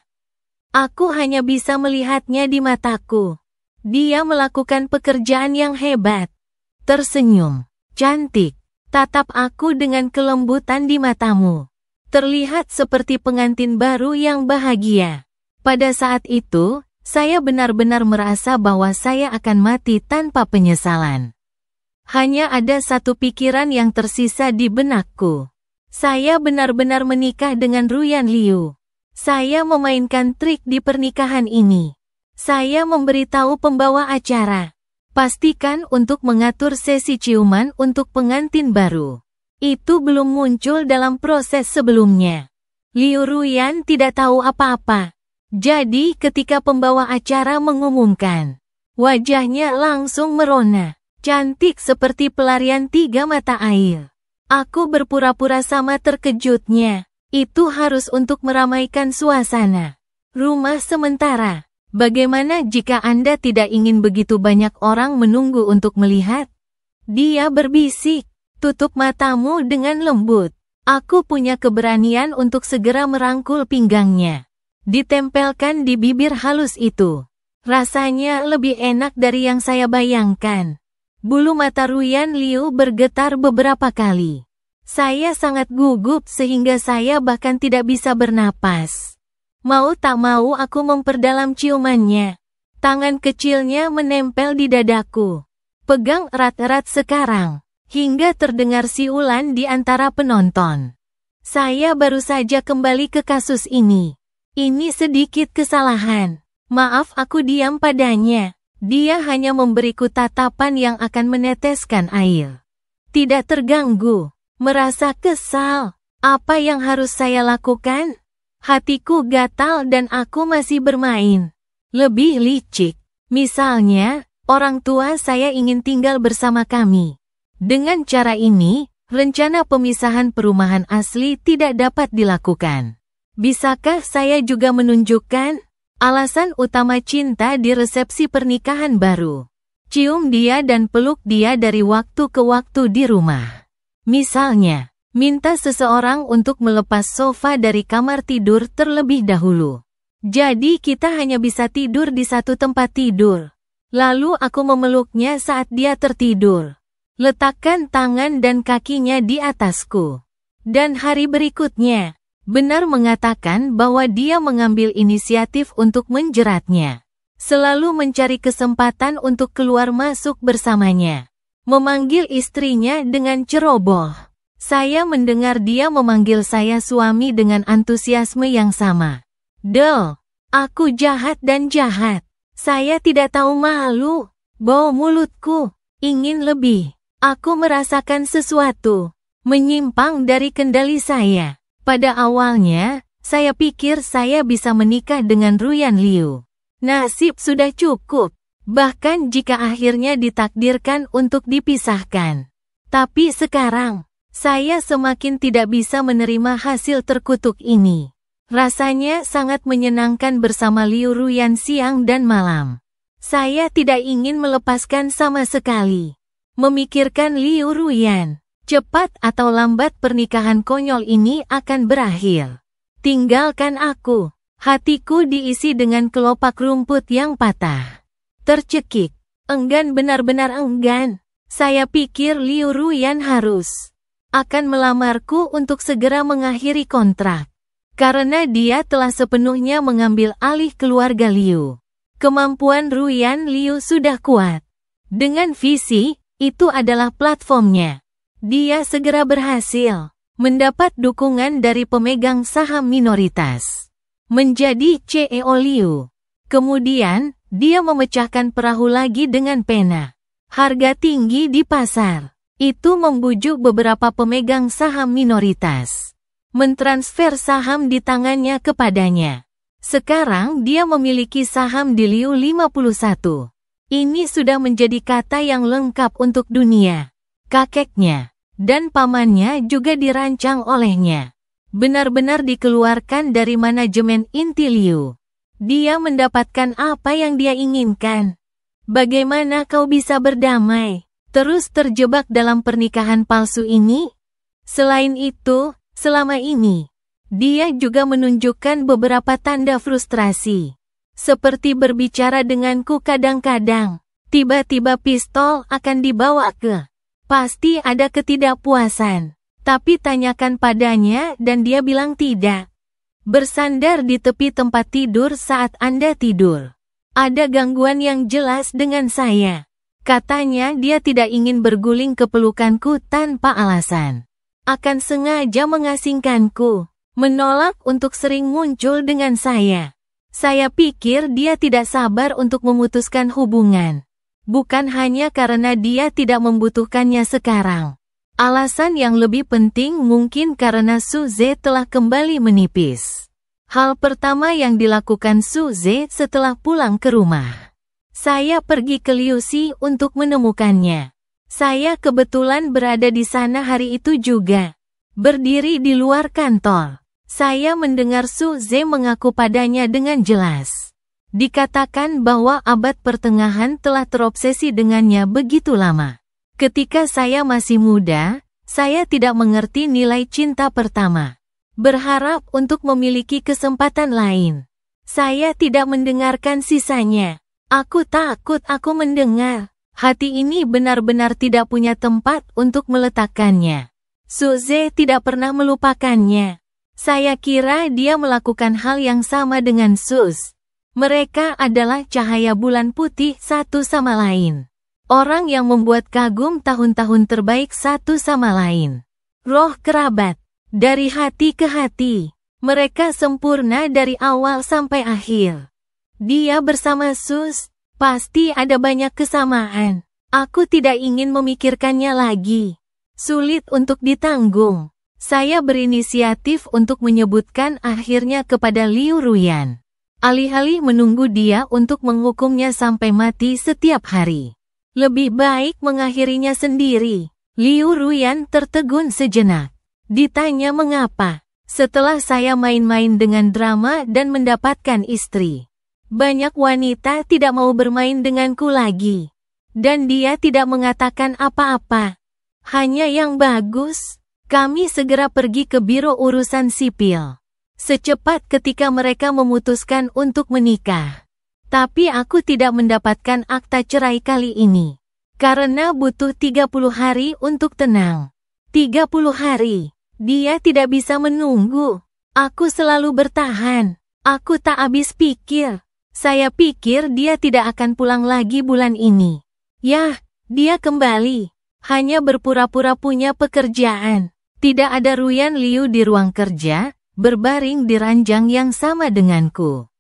Aku hanya bisa melihatnya di mataku. Dia melakukan pekerjaan yang hebat. Tersenyum. Cantik. Tatap aku dengan kelembutan di matamu. Terlihat seperti pengantin baru yang bahagia. Pada saat itu, saya benar-benar merasa bahwa saya akan mati tanpa penyesalan. Hanya ada satu pikiran yang tersisa di benakku. Saya benar-benar menikah dengan Ruyan Liu. Saya memainkan trik di pernikahan ini. Saya memberitahu pembawa acara. Pastikan untuk mengatur sesi ciuman untuk pengantin baru. Itu belum muncul dalam proses sebelumnya. Liu Ruyan tidak tahu apa-apa. Jadi ketika pembawa acara mengumumkan, wajahnya langsung merona. Cantik seperti pelarian 3 mata air. Aku berpura-pura sama terkejutnya. Itu harus untuk meramaikan suasana rumah sementara. Bagaimana jika Anda tidak ingin begitu banyak orang menunggu untuk melihat? Dia berbisik, tutup matamu dengan lembut. Aku punya keberanian untuk segera merangkul pinggangnya. Ditempelkan di bibir halus itu. Rasanya lebih enak dari yang saya bayangkan. Bulu mata Ruyan Liu bergetar beberapa kali. Saya sangat gugup sehingga saya bahkan tidak bisa bernapas. Mau tak mau aku memperdalam ciumannya. Tangan kecilnya menempel di dadaku. Pegang erat-erat sekarang, hingga terdengar siulan di antara penonton. Saya baru saja kembali ke kasus ini. Ini sedikit kesalahan. Maaf aku diam padanya. Dia hanya memberiku tatapan yang akan meneteskan air. Tidak terganggu. Merasa kesal. Apa yang harus saya lakukan? Hatiku gatal dan aku masih bermain. Lebih licik. Misalnya, orang tua saya ingin tinggal bersama kami. Dengan cara ini, rencana pemisahan perumahan asli tidak dapat dilakukan. Bisakah saya juga menunjukkan alasan utama cinta di resepsi pernikahan baru? Cium dia dan peluk dia dari waktu ke waktu di rumah. Misalnya, minta seseorang untuk melepas sofa dari kamar tidur terlebih dahulu. Jadi kita hanya bisa tidur di satu tempat tidur. Lalu aku memeluknya saat dia tertidur. Letakkan tangan dan kakinya di atasku. Dan hari berikutnya, benar mengatakan bahwa dia mengambil inisiatif untuk menjeratnya. Selalu mencari kesempatan untuk keluar masuk bersamanya. Memanggil istrinya dengan ceroboh. Saya mendengar dia memanggil saya suami dengan antusiasme yang sama. Del, aku jahat dan jahat. Saya tidak tahu malu. Bau mulutku, ingin lebih. Aku merasakan sesuatu menyimpang dari kendali saya. Pada awalnya, saya pikir saya bisa menikah dengan Ruyan Liu. Nasib sudah cukup, bahkan jika akhirnya ditakdirkan untuk dipisahkan. Tapi sekarang, saya semakin tidak bisa menerima hasil terkutuk ini. Rasanya sangat menyenangkan bersama Liu Ruyan siang dan malam. Saya tidak ingin melepaskan sama sekali. Memikirkan Liu Ruyan, cepat atau lambat pernikahan konyol ini akan berakhir. Tinggalkan aku. Hatiku diisi dengan kelopak rumput yang patah. Tercekik. Enggan, benar-benar enggan. Saya pikir Liu Ruyan akan melamarku untuk segera mengakhiri kontrak. Karena dia telah sepenuhnya mengambil alih keluarga Liu. Kemampuan Ruyan Liu sudah kuat. Dengan visi, itu adalah platformnya. Dia segera berhasil mendapat dukungan dari pemegang saham minoritas. Menjadi CEO Liu. Kemudian, dia memecahkan perahu lagi dengan pena. Harga tinggi di pasar. Itu membujuk beberapa pemegang saham minoritas. Mentransfer saham di tangannya kepadanya. Sekarang dia memiliki saham di Liu 51. Ini sudah menjadi kata yang lengkap untuk dunia. Kakeknya dan pamannya juga dirancang olehnya. Benar-benar dikeluarkan dari manajemen inti Liu. Dia mendapatkan apa yang dia inginkan. Bagaimana kau bisa berdamai, terus terjebak dalam pernikahan palsu ini? Selain itu, selama ini, dia juga menunjukkan beberapa tanda frustrasi. Seperti berbicara denganku kadang-kadang, tiba-tiba pistol akan dibawa ke. Pasti ada ketidakpuasan. Tapi tanyakan padanya dan dia bilang tidak. Bersandar di tepi tempat tidur saat Anda tidur. Ada gangguan yang jelas dengan saya. Katanya dia tidak ingin berguling ke pelukanku tanpa alasan. Akan sengaja mengasingkanku. Menolak untuk sering muncul dengan saya. Saya pikir dia tidak sabar untuk memutuskan hubungan. Bukan hanya karena dia tidak membutuhkannya sekarang. Alasan yang lebih penting mungkin karena Suze telah kembali menipis. Hal pertama yang dilakukan Suze setelah pulang ke rumah. Saya pergi ke Liuxi untuk menemukannya. Saya kebetulan berada di sana hari itu juga. Berdiri di luar kantor. Saya mendengar Suze mengaku padanya dengan jelas. Dikatakan bahwa abad pertengahan telah terobsesi dengannya begitu lama. Ketika saya masih muda, saya tidak mengerti nilai cinta pertama. Berharap untuk memiliki kesempatan lain. Saya tidak mendengarkan sisanya. Aku takut aku mendengar. Hati ini benar-benar tidak punya tempat untuk meletakkannya. Suze tidak pernah melupakannya. Saya kira dia melakukan hal yang sama dengan Sus. Mereka adalah cahaya bulan putih satu sama lain. Orang yang membuat kagum tahun-tahun terbaik satu sama lain. Roh kerabat. Dari hati ke hati. Mereka sempurna dari awal sampai akhir. Dia bersama Sus. Pasti ada banyak kesamaan. Aku tidak ingin memikirkannya lagi. Sulit untuk ditanggung. Saya berinisiatif untuk menyebutkan akhirnya kepada Liu Ruyan. Alih-alih menunggu dia untuk menghukumnya sampai mati setiap hari. Lebih baik mengakhirinya sendiri. Liu Ruyan tertegun sejenak. Ditanya mengapa. Setelah saya main-main dengan drama dan mendapatkan istri. Banyak wanita tidak mau bermain denganku lagi. Dan dia tidak mengatakan apa-apa. Hanya yang bagus. Kami segera pergi ke Biro Urusan Sipil. Secepat ketika mereka memutuskan untuk menikah. Tapi aku tidak mendapatkan akta cerai kali ini. Karena butuh 30 hari untuk tenang. 30 hari. Dia tidak bisa menunggu. Aku selalu bertahan. Aku tak habis pikir. Saya pikir dia tidak akan pulang lagi bulan ini. Yah, dia kembali. Hanya berpura-pura punya pekerjaan. Tidak ada Ruyan Liu di ruang kerja, berbaring di ranjang yang sama denganku.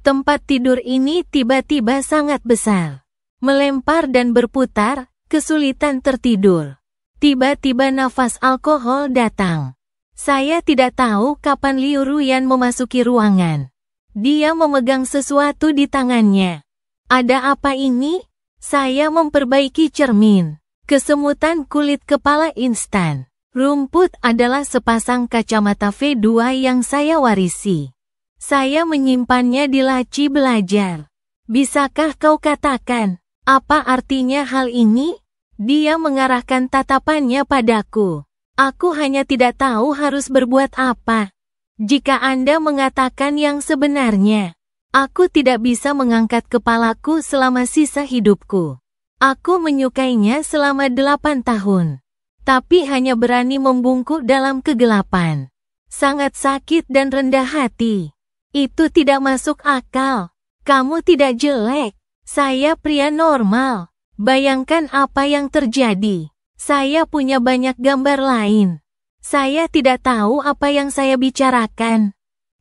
Tempat tidur ini tiba-tiba sangat besar. Melempar dan berputar, kesulitan tertidur. Tiba-tiba nafas alkohol datang. Saya tidak tahu kapan Liu Ruyan memasuki ruangan. Dia memegang sesuatu di tangannya. Ada apa ini? Saya memperbaiki cermin. Kesemutan kulit kepala instan. Rumput adalah sepasang kacamata V2 yang saya warisi. Saya menyimpannya di laci belajar. Bisakah kau katakan, apa artinya hal ini? Dia mengarahkan tatapannya padaku. Aku hanya tidak tahu harus berbuat apa. Jika Anda mengatakan yang sebenarnya, aku tidak bisa mengangkat kepalaku selama sisa hidupku. Aku menyukainya selama 8 tahun. Tapi hanya berani membungkuk dalam kegelapan. Sangat sakit dan rendah hati. Itu tidak masuk akal. Kamu tidak jelek. Saya pria normal. Bayangkan apa yang terjadi. Saya punya banyak gambar lain. Saya tidak tahu apa yang saya bicarakan.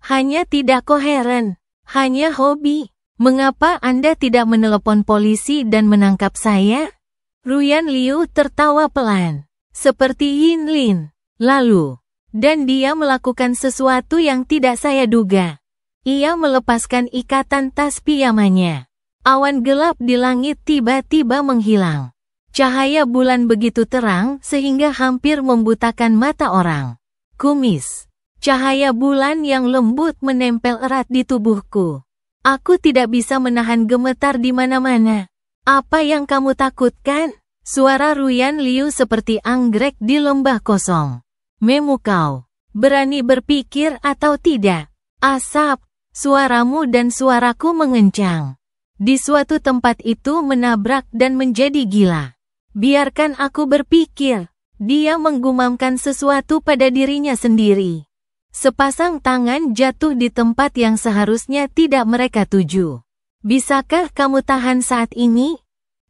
Hanya tidak koheren. Hanya hobi. Mengapa Anda tidak menelepon polisi dan menangkap saya? Ruyan Liu tertawa pelan. Seperti Yin Lin. Lalu. Dan dia melakukan sesuatu yang tidak saya duga. Ia melepaskan ikatan tas pijamannya. Awan gelap di langit tiba-tiba menghilang. Cahaya bulan begitu terang sehingga hampir membutakan mata orang. Kumis. Cahaya bulan yang lembut menempel erat di tubuhku. Aku tidak bisa menahan gemetar di mana-mana. Apa yang kamu takutkan? Suara Ruyan Liu seperti anggrek di lembah kosong. Memukau. Berani berpikir atau tidak? Asap. Suaramu dan suaraku mengencang. Di suatu tempat itu menabrak dan menjadi gila. Biarkan aku berpikir. Dia menggumamkan sesuatu pada dirinya sendiri. Sepasang tangan jatuh di tempat yang seharusnya tidak mereka tuju. Bisakah kamu tahan saat ini?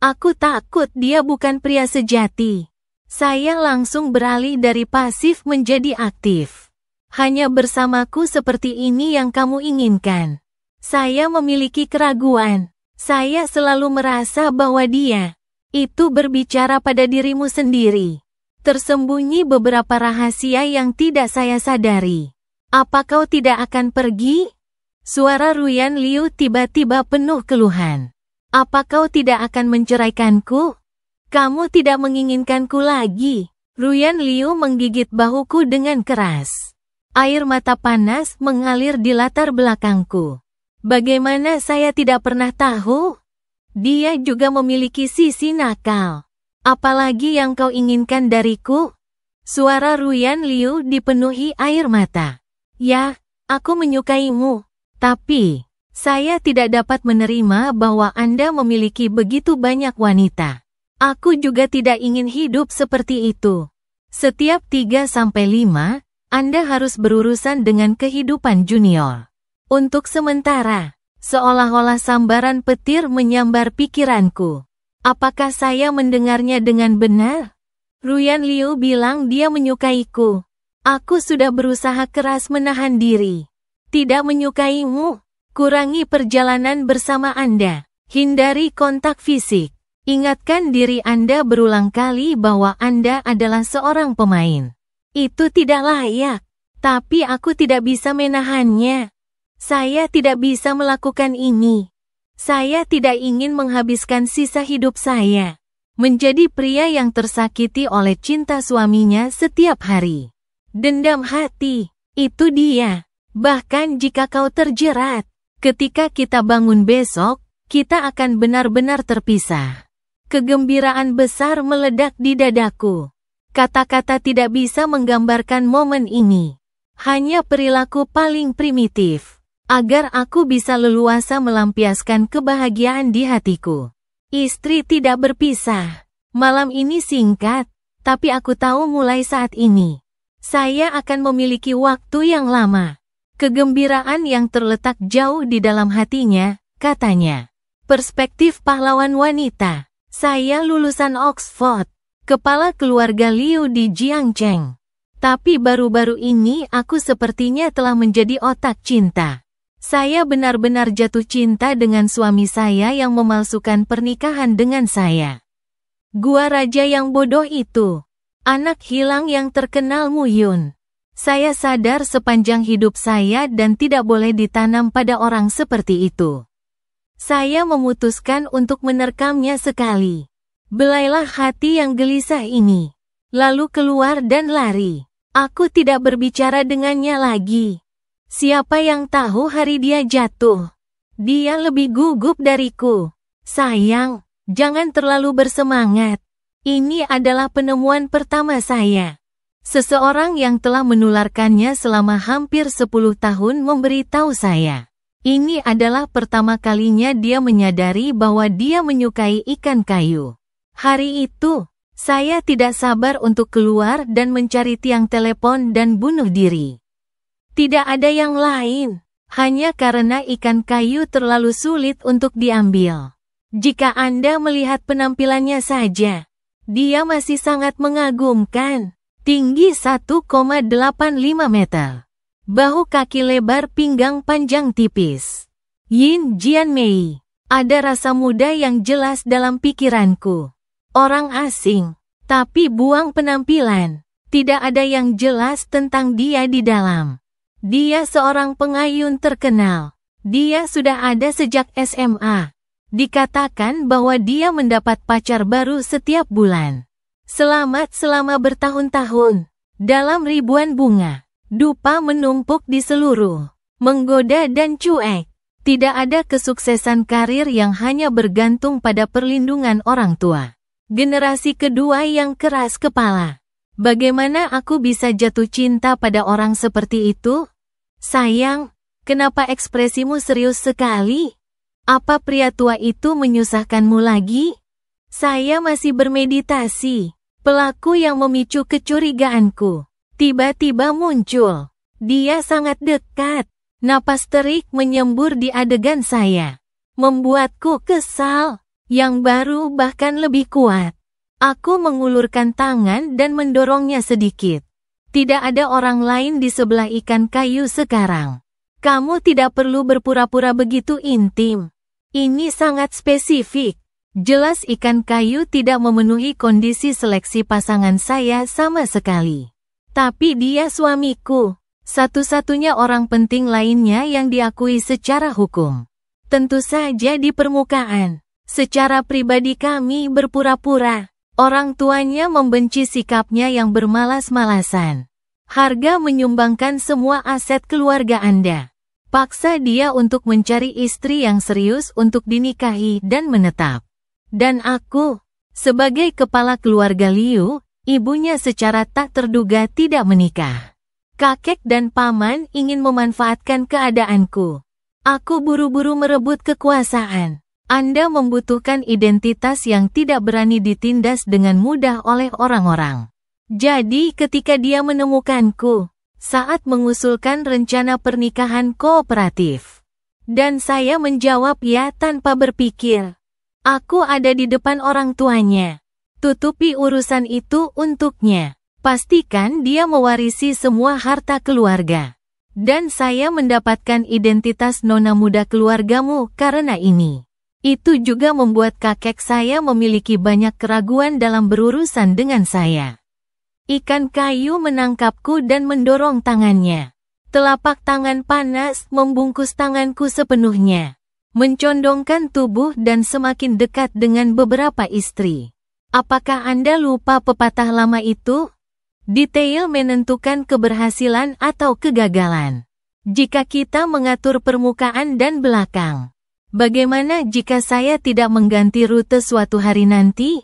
Aku takut dia bukan pria sejati. Saya langsung beralih dari pasif menjadi aktif. Hanya bersamaku seperti ini yang kamu inginkan. Saya memiliki keraguan. Saya selalu merasa bahwa dia itu berbicara pada dirimu sendiri. Tersembunyi beberapa rahasia yang tidak saya sadari. Apa kau tidak akan pergi? Suara Ruyan Liu tiba-tiba penuh keluhan. Apa kau tidak akan menceraikanku? Kamu tidak menginginkanku lagi. Ruyan Liu menggigit bahuku dengan keras. Air mata panas mengalir di latar belakangku. Bagaimana saya tidak pernah tahu? Dia juga memiliki sisi nakal. Apalagi yang kau inginkan dariku? Suara Ruyan Liu dipenuhi air mata. Ya, aku menyukaimu. Tapi, saya tidak dapat menerima bahwa Anda memiliki begitu banyak wanita. Aku juga tidak ingin hidup seperti itu. Setiap 3-5, Anda harus berurusan dengan kehidupan junior. Untuk sementara, seolah-olah sambaran petir menyambar pikiranku. Apakah saya mendengarnya dengan benar? Ruyan Liu bilang dia menyukaiku. Aku sudah berusaha keras menahan diri. Tidak menyukaimu. Kurangi perjalanan bersama Anda. Hindari kontak fisik. Ingatkan diri Anda berulang kali bahwa Anda adalah seorang pemain. Itu tidak layak. Tapi aku tidak bisa menahannya. Saya tidak bisa melakukan ini. Saya tidak ingin menghabiskan sisa hidup saya menjadi pria yang tersakiti oleh cinta suaminya setiap hari. Dendam hati, itu dia. Bahkan jika kau terjerat, ketika kita bangun besok, kita akan benar-benar terpisah. Kegembiraan besar meledak di dadaku. Kata-kata tidak bisa menggambarkan momen ini. Hanya perilaku paling primitif. Agar aku bisa leluasa melampiaskan kebahagiaan di hatiku. Istri tidak berpisah. Malam ini singkat, tapi aku tahu mulai saat ini. Saya akan memiliki waktu yang lama. Kegembiraan yang terletak jauh di dalam hatinya, katanya. Perspektif pahlawan wanita. Saya lulusan Oxford. Kepala keluarga Liu di Jiangcheng. Tapi baru-baru ini aku sepertinya telah menjadi otak cinta. Saya benar-benar jatuh cinta dengan suami saya yang memalsukan pernikahan dengan saya. Gua raja yang bodoh itu. Anak hilang yang terkenal Mu Yun. Saya sadar sepanjang hidup saya dan tidak boleh ditanam pada orang seperti itu. Saya memutuskan untuk menerkamnya sekali. Belailah hati yang gelisah ini. Lalu keluar dan lari. Aku tidak berbicara dengannya lagi. Siapa yang tahu hari dia jatuh? Dia lebih gugup dariku. Sayang, jangan terlalu bersemangat. Ini adalah penemuan pertama saya. Seseorang yang telah menularkannya selama hampir 10 tahun memberitahu saya. Ini adalah pertama kalinya dia menyadari bahwa dia menyukai ikan kayu. Hari itu, saya tidak sabar untuk keluar dan mencari tiang telepon dan bunuh diri. Tidak ada yang lain, hanya karena ikan kayu terlalu sulit untuk diambil. Jika Anda melihat penampilannya saja, dia masih sangat mengagumkan. Tinggi 1,85 meter. Bahu kaki lebar, pinggang panjang tipis. Yin Jianmei. Ada rasa muda yang jelas dalam pikiranku. Orang asing, tapi buang penampilan. Tidak ada yang jelas tentang dia di dalam. Dia seorang pengayun terkenal. Dia sudah ada sejak SMA. Dikatakan bahwa dia mendapat pacar baru setiap bulan. Selamat selama bertahun-tahun. Dalam ribuan bunga, dupa menumpuk di seluruh. Menggoda dan cuek. Tidak ada kesuksesan karir yang hanya bergantung pada perlindungan orang tua. Generasi kedua yang keras kepala. Bagaimana aku bisa jatuh cinta pada orang seperti itu? Sayang, kenapa ekspresimu serius sekali? Apa pria tua itu menyusahkanmu lagi? Saya masih bermeditasi. Pelaku yang memicu kecurigaanku tiba-tiba muncul. Dia sangat dekat. Napas terik menyembur di adegan saya. Membuatku kesal. Yang baru bahkan lebih kuat. Aku mengulurkan tangan dan mendorongnya sedikit. Tidak ada orang lain di sebelah ikan kayu sekarang. Kamu tidak perlu berpura-pura begitu intim. Ini sangat spesifik. Jelas ikan kayu tidak memenuhi kondisi seleksi pasangan saya sama sekali. Tapi dia suamiku. Satu-satunya orang penting lainnya yang diakui secara hukum. Tentu saja di permukaan. Secara pribadi kami berpura-pura. Orang tuanya membenci sikapnya yang bermalas-malasan. Harga menyumbangkan semua aset keluarga Anda. Paksa dia untuk mencari istri yang serius untuk dinikahi dan menetap. Dan aku, sebagai kepala keluarga Liu, ibunya secara tak terduga tidak menikah. Kakek dan paman ingin memanfaatkan keadaanku. Aku buru-buru merebut kekuasaan. Anda membutuhkan identitas yang tidak berani ditindas dengan mudah oleh orang-orang. Jadi ketika dia menemukanku, saat mengusulkan rencana pernikahan kooperatif. Dan saya menjawab ya tanpa berpikir. Aku ada di depan orang tuanya. Tutupi urusan itu untuknya. Pastikan dia mewarisi semua harta keluarga. Dan saya mendapatkan identitas nona muda keluargamu karena ini. Itu juga membuat kakek saya memiliki banyak keraguan dalam berurusan dengan saya. Ikan kayu menangkapku dan mendorong tangannya. Telapak tangan panas membungkus tanganku sepenuhnya. Mencondongkan tubuh dan semakin dekat dengan beberapa istri. Apakah Anda lupa pepatah lama itu? Detail menentukan keberhasilan atau kegagalan. Jika kita mengatur permukaan dan belakang. Bagaimana jika saya tidak mengganti rute suatu hari nanti?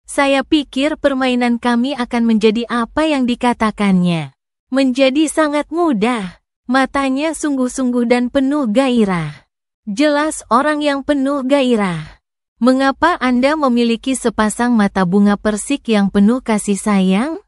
Saya pikir permainan kami akan menjadi apa yang dikatakannya. Menjadi sangat mudah. Matanya sungguh-sungguh dan penuh gairah. Jelas orang yang penuh gairah. Mengapa Anda memiliki sepasang mata bunga persik yang penuh kasih sayang?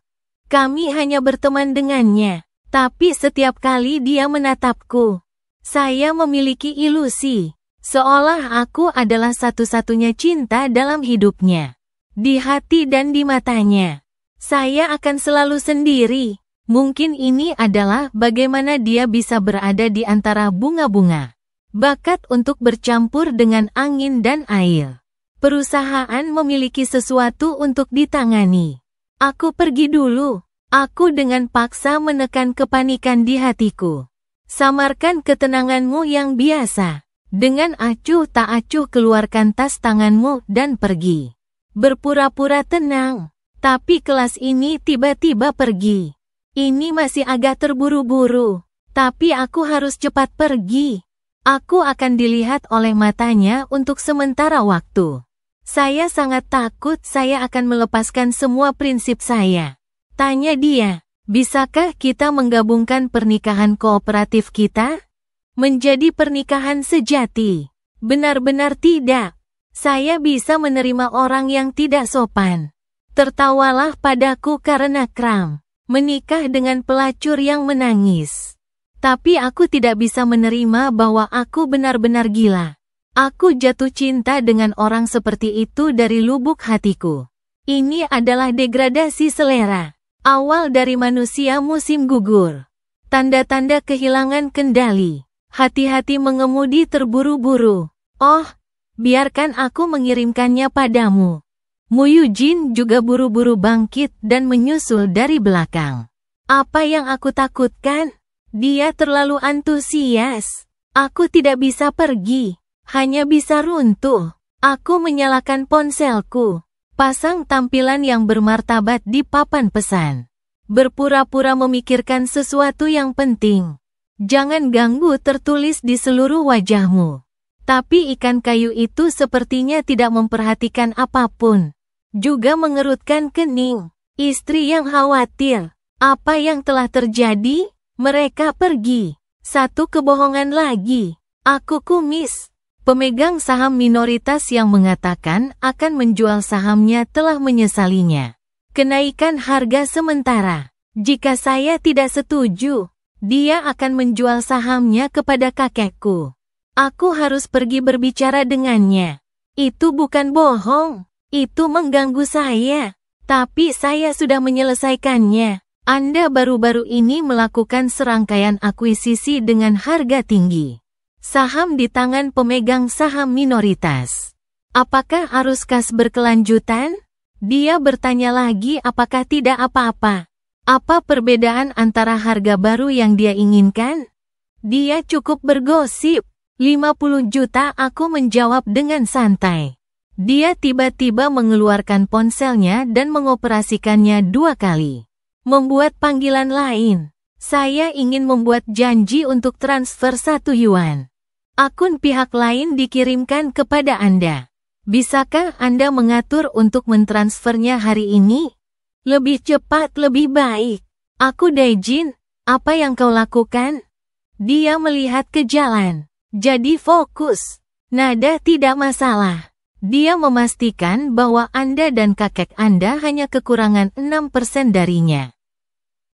Kami hanya berteman dengannya. Tapi setiap kali dia menatapku, saya memiliki ilusi. Seolah aku adalah satu-satunya cinta dalam hidupnya. Di hati dan di matanya. Saya akan selalu sendiri. Mungkin ini adalah bagaimana dia bisa berada di antara bunga-bunga. Bakat untuk bercampur dengan angin dan air. Perusahaan memiliki sesuatu untuk ditangani. Aku pergi dulu. Aku dengan paksa menekan kepanikan di hatiku. Samarkan ketenanganmu yang biasa. Dengan acuh tak acuh keluarkan tas tanganmu dan pergi. Berpura-pura tenang, tapi kelas ini tiba-tiba pergi. Ini masih agak terburu-buru, tapi aku harus cepat pergi. Aku akan dilihat oleh matanya untuk sementara waktu. Saya sangat takut saya akan melepaskan semua prinsip saya. Tanya dia, bisakah kita menggabungkan pernikahan kooperatif kita? Menjadi pernikahan sejati? Benar-benar tidak. Saya bisa menerima orang yang tidak sopan. Tertawalah padaku karena kram. Menikah dengan pelacur yang menangis. Tapi aku tidak bisa menerima bahwa aku benar-benar gila. Aku jatuh cinta dengan orang seperti itu dari lubuk hatiku. Ini adalah degradasi selera. Awal dari manusia musim gugur. Tanda-tanda kehilangan kendali. Hati-hati mengemudi terburu-buru. Oh, biarkan aku mengirimkannya padamu. Mu Yujin juga buru-buru bangkit dan menyusul dari belakang. Apa yang aku takutkan? Dia terlalu antusias. Aku tidak bisa pergi. Hanya bisa runtuh. Aku menyalakan ponselku. Pasang tampilan yang bermartabat di papan pesan. Berpura-pura memikirkan sesuatu yang penting. Jangan ganggu tertulis di seluruh wajahmu. Tapi ikan kayu itu sepertinya tidak memperhatikan apapun. Juga mengerutkan kening. Istri yang khawatir. Apa yang telah terjadi? Mereka pergi. Satu kebohongan lagi. Aku kumis. Pemegang saham minoritas yang mengatakan akan menjual sahamnya telah menyesalinya. Kenaikan harga sementara. Jika saya tidak setuju, dia akan menjual sahamnya kepada kakekku. Aku harus pergi berbicara dengannya. Itu bukan bohong. Itu mengganggu saya. Tapi saya sudah menyelesaikannya. Anda baru-baru ini melakukan serangkaian akuisisi dengan harga tinggi. Saham di tangan pemegang saham minoritas. Apakah arus kas berkelanjutan? Dia bertanya lagi apakah tidak apa-apa. Apa perbedaan antara harga baru yang dia inginkan? Dia cukup bergosip. 50 juta, aku menjawab dengan santai. Dia tiba-tiba mengeluarkan ponselnya dan mengoperasikannya 2 kali. Membuat panggilan lain. Saya ingin membuat janji untuk transfer 1 yuan. Akun pihak lain dikirimkan kepada Anda. Bisakah Anda mengatur untuk mentransfernya hari ini? Lebih cepat lebih baik. Aku Daijin, apa yang kau lakukan? Dia melihat ke jalan. Jadi fokus. Nada tidak masalah. Dia memastikan bahwa Anda dan kakek Anda hanya kekurangan 6% darinya.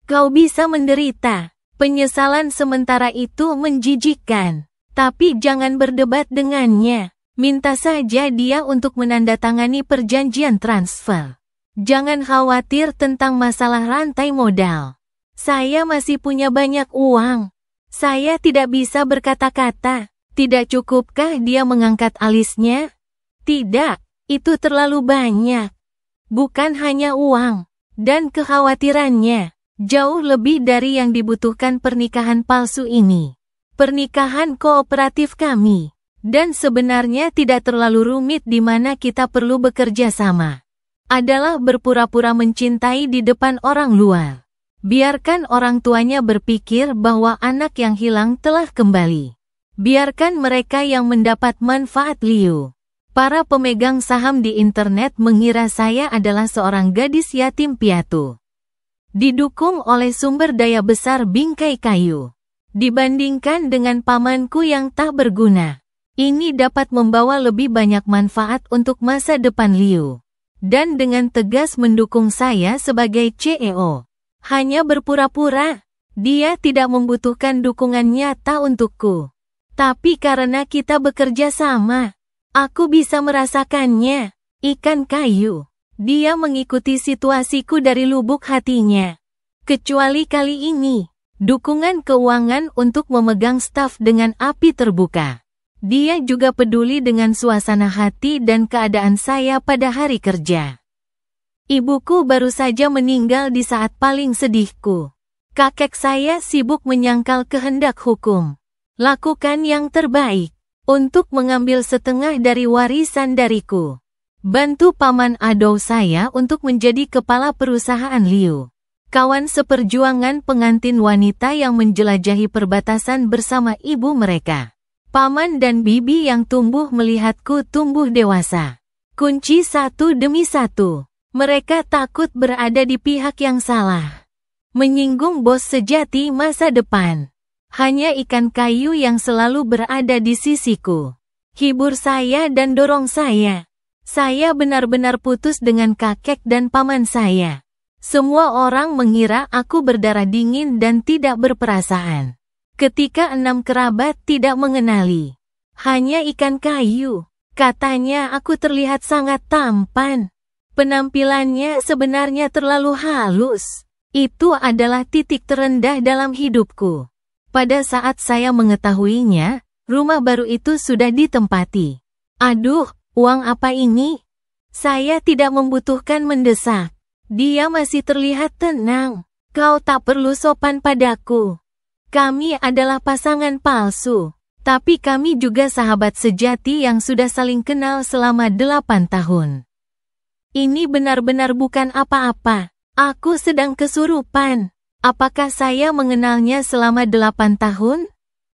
Kau bisa menderita. Penyesalan sementara itu menjijikkan. Tapi jangan berdebat dengannya. Minta saja dia untuk menandatangani perjanjian transfer. Jangan khawatir tentang masalah rantai modal. Saya masih punya banyak uang. Saya tidak bisa berkata-kata. Tidak cukupkah dia mengangkat alisnya? Tidak, itu terlalu banyak. Bukan hanya uang dan kekhawatirannya. Jauh lebih dari yang dibutuhkan pernikahan palsu ini. Pernikahan kooperatif kami. Dan sebenarnya tidak terlalu rumit di mana kita perlu bekerja sama. Adalah berpura-pura mencintai di depan orang luar. Biarkan orang tuanya berpikir bahwa anak yang hilang telah kembali. Biarkan mereka yang mendapat manfaat Liu. Para pemegang saham di internet mengira saya adalah seorang gadis yatim piatu. Didukung oleh sumber daya besar bingkai kayu. Dibandingkan dengan pamanku yang tak berguna. Ini dapat membawa lebih banyak manfaat untuk masa depan Liu. Dan dengan tegas mendukung saya sebagai CEO. Hanya berpura-pura. Dia tidak membutuhkan dukungan nyata untukku. Tapi karena kita bekerja sama, aku bisa merasakannya. Ikan kayu. Dia mengikuti situasiku dari lubuk hatinya. Kecuali kali ini, dukungan keuangan untuk memegang staf dengan api terbuka. Dia juga peduli dengan suasana hati dan keadaan saya pada hari kerja. Ibuku baru saja meninggal di saat paling sedihku. Kakek saya sibuk menyangkal kehendak hukum. Lakukan yang terbaik untuk mengambil setengah dari warisan dariku. Bantu paman adou saya untuk menjadi kepala perusahaan Liu. Kawan seperjuangan pengantin wanita yang menjelajahi perbatasan bersama ibu mereka. Paman dan bibi yang tumbuh melihatku tumbuh dewasa. Kunci satu demi satu. Mereka takut berada di pihak yang salah. Menyinggung bos sejati masa depan. Hanya ikan kayu yang selalu berada di sisiku. Hibur saya dan dorong saya. Saya benar-benar putus dengan kakek dan paman saya. Semua orang mengira aku berdarah dingin dan tidak berperasaan. Ketika 6 kerabat tidak mengenali. Hanya ikan kayu. Katanya aku terlihat sangat tampan. Penampilannya sebenarnya terlalu halus. Itu adalah titik terendah dalam hidupku. Pada saat saya mengetahuinya, rumah baru itu sudah ditempati. Aduh, uang apa ini? Saya tidak membutuhkan mendesak. Dia masih terlihat tenang. Kau tak perlu sopan padaku. Kami adalah pasangan palsu. Tapi kami juga sahabat sejati yang sudah saling kenal selama 8 tahun. Ini benar-benar bukan apa-apa. Aku sedang kesurupan. Apakah saya mengenalnya selama 8 tahun?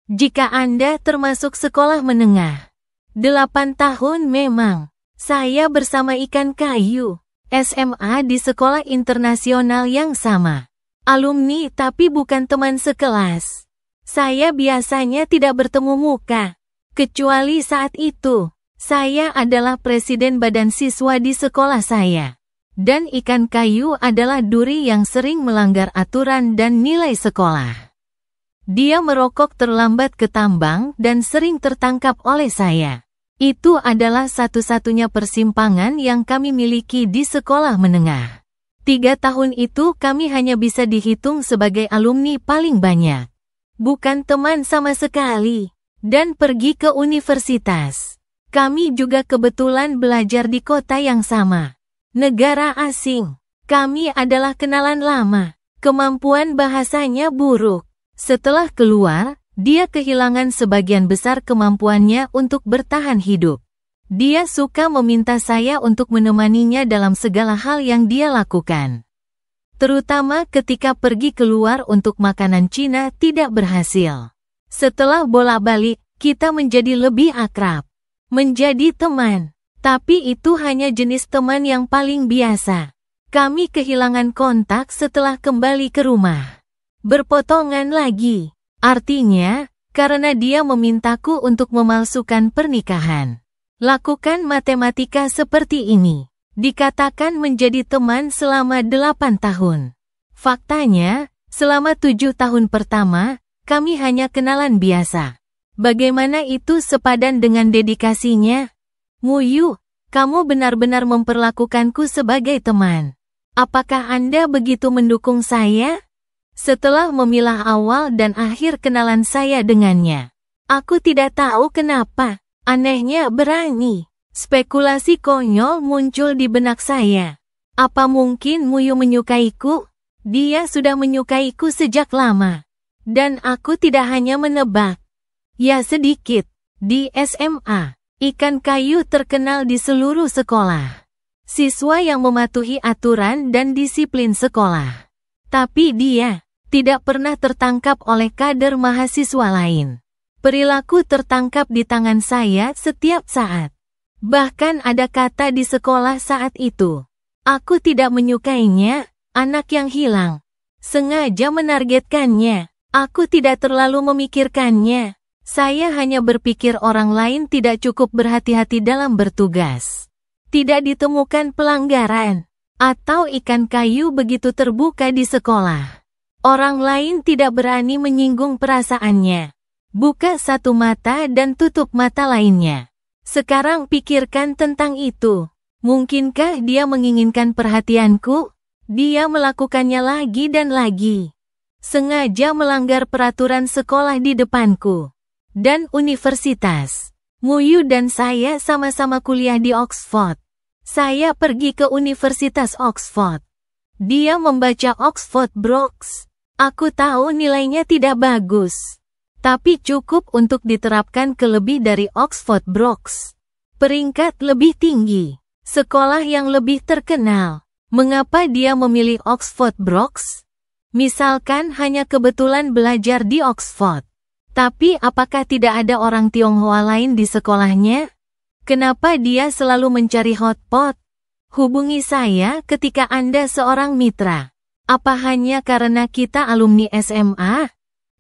Jika Anda termasuk sekolah menengah. 8 tahun memang. Saya bersama ikan kayu. SMA di sekolah internasional yang sama. Alumni tapi bukan teman sekelas. Saya biasanya tidak bertemu muka. Kecuali saat itu. Saya adalah presiden badan siswa di sekolah saya. Dan ikan kayu adalah duri yang sering melanggar aturan dan nilai sekolah. Dia merokok terlambat ke tambang dan sering tertangkap oleh saya. Itu adalah satu-satunya persimpangan yang kami miliki di sekolah menengah. 3 tahun itu kami hanya bisa dihitung sebagai alumni paling banyak. Bukan teman sama sekali. dan pergi ke universitas. Kami juga kebetulan belajar di kota yang sama. Negara asing. Kami adalah kenalan lama. Kemampuan bahasanya buruk. Setelah keluar, dia kehilangan sebagian besar kemampuannya untuk bertahan hidup. Dia suka meminta saya untuk menemaninya dalam segala hal yang dia lakukan. Terutama ketika pergi keluar untuk makanan Cina tidak berhasil. Setelah bolak-balik, kita menjadi lebih akrab. Menjadi teman. Tapi itu hanya jenis teman yang paling biasa. Kami kehilangan kontak setelah kembali ke rumah. Berpotongan lagi. Artinya, karena dia memintaku untuk memalsukan pernikahan. Lakukan matematika seperti ini. Dikatakan menjadi teman selama 8 tahun. Faktanya, selama 7 tahun pertama, kami hanya kenalan biasa. Bagaimana itu sepadan dengan dedikasinya? Muyu, kamu benar-benar memperlakukanku sebagai teman. Apakah Anda begitu mendukung saya? Setelah memilah awal dan akhir kenalan saya dengannya, aku tidak tahu kenapa. Anehnya berani. Spekulasi konyol muncul di benak saya. Apa mungkin Muyu menyukaiku? Dia sudah menyukaiku sejak lama. Dan aku tidak hanya menebak. Ya sedikit. Di SMA, ikan kayu terkenal di seluruh sekolah. Siswa yang mematuhi aturan dan disiplin sekolah. Tapi dia tidak pernah tertangkap oleh kader mahasiswa lain. Perilaku tertangkap di tangan saya setiap saat. Bahkan ada kata di sekolah saat itu. Aku tidak menyukainya, anak yang hilang. Sengaja menargetkannya. Aku tidak terlalu memikirkannya. Saya hanya berpikir orang lain tidak cukup berhati-hati dalam bertugas. Tidak ditemukan pelanggaran. Atau ikan kayu begitu terbuka di sekolah. Orang lain tidak berani menyinggung perasaannya. Buka satu mata dan tutup mata lainnya. Sekarang pikirkan tentang itu. Mungkinkah dia menginginkan perhatianku? Dia melakukannya lagi dan lagi. Sengaja melanggar peraturan sekolah di depanku. Dan universitas. Muyu dan saya sama-sama kuliah di Oxford. Saya pergi ke Universitas Oxford. Dia membaca Oxford Brookes. Aku tahu nilainya tidak bagus. Tapi cukup untuk diterapkan ke lebih dari Oxford Brookes. Peringkat lebih tinggi. Sekolah yang lebih terkenal. Mengapa dia memilih Oxford Brookes? Misalkan hanya kebetulan belajar di Oxford. Tapi apakah tidak ada orang Tionghoa lain di sekolahnya? Kenapa dia selalu mencari hotpot? Hubungi saya ketika Anda seorang mitra. Apa hanya karena kita alumni SMA?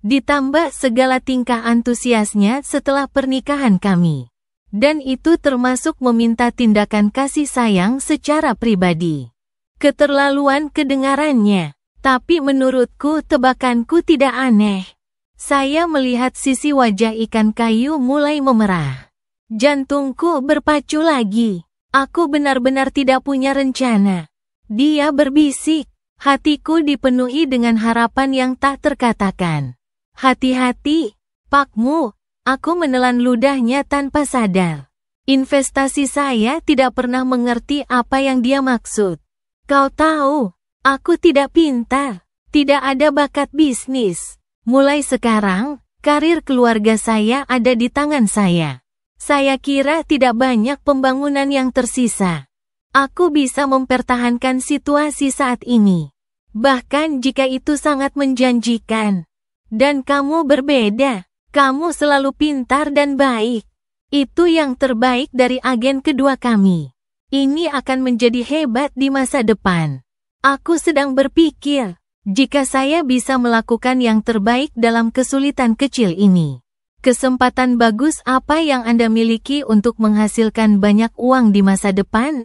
Ditambah segala tingkah antusiasnya setelah pernikahan kami. Dan itu termasuk meminta tindakan kasih sayang secara pribadi. Keterlaluan kedengarannya. Tapi menurutku tebakanku tidak aneh. Saya melihat sisi wajah ikan kayu mulai memerah. Jantungku berpacu lagi. Aku benar-benar tidak punya rencana. Dia berbisik. Hatiku dipenuhi dengan harapan yang tak terkatakan. Hati-hati, Pakmu. Aku menelan ludahnya tanpa sadar. Investasi saya tidak pernah mengerti apa yang dia maksud. Kau tahu, aku tidak pintar. Tidak ada bakat bisnis. Mulai sekarang, karir keluarga saya ada di tangan saya. Saya kira tidak banyak pembangunan yang tersisa. Aku bisa mempertahankan situasi saat ini. Bahkan jika itu sangat menjanjikan. Dan kamu berbeda. Kamu selalu pintar dan baik. Itu yang terbaik dari agen kedua kami. Ini akan menjadi hebat di masa depan. Aku sedang berpikir. Jika saya bisa melakukan yang terbaik dalam kesulitan kecil ini. Kesempatan bagus apa yang Anda miliki untuk menghasilkan banyak uang di masa depan?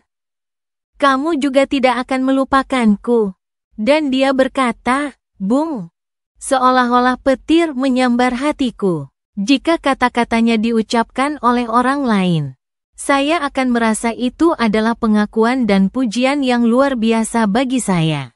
Kamu juga tidak akan melupakanku. Dan dia berkata, Bung. Seolah-olah petir menyambar hatiku. Jika kata-katanya diucapkan oleh orang lain. Saya akan merasa itu adalah pengakuan dan pujian yang luar biasa bagi saya.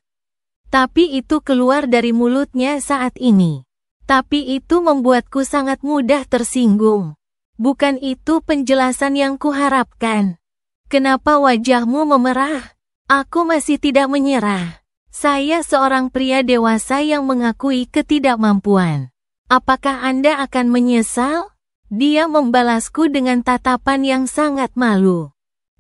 Tapi itu keluar dari mulutnya saat ini. Tapi itu membuatku sangat mudah tersinggung. Bukan itu penjelasan yang kuharapkan. Kenapa wajahmu memerah? Aku masih tidak menyerah. Saya seorang pria dewasa yang mengakui ketidakmampuan. Apakah Anda akan menyesal? Dia membalasku dengan tatapan yang sangat malu.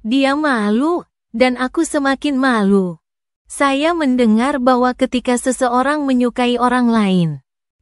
Dia malu, dan aku semakin malu. Saya mendengar bahwa ketika seseorang menyukai orang lain,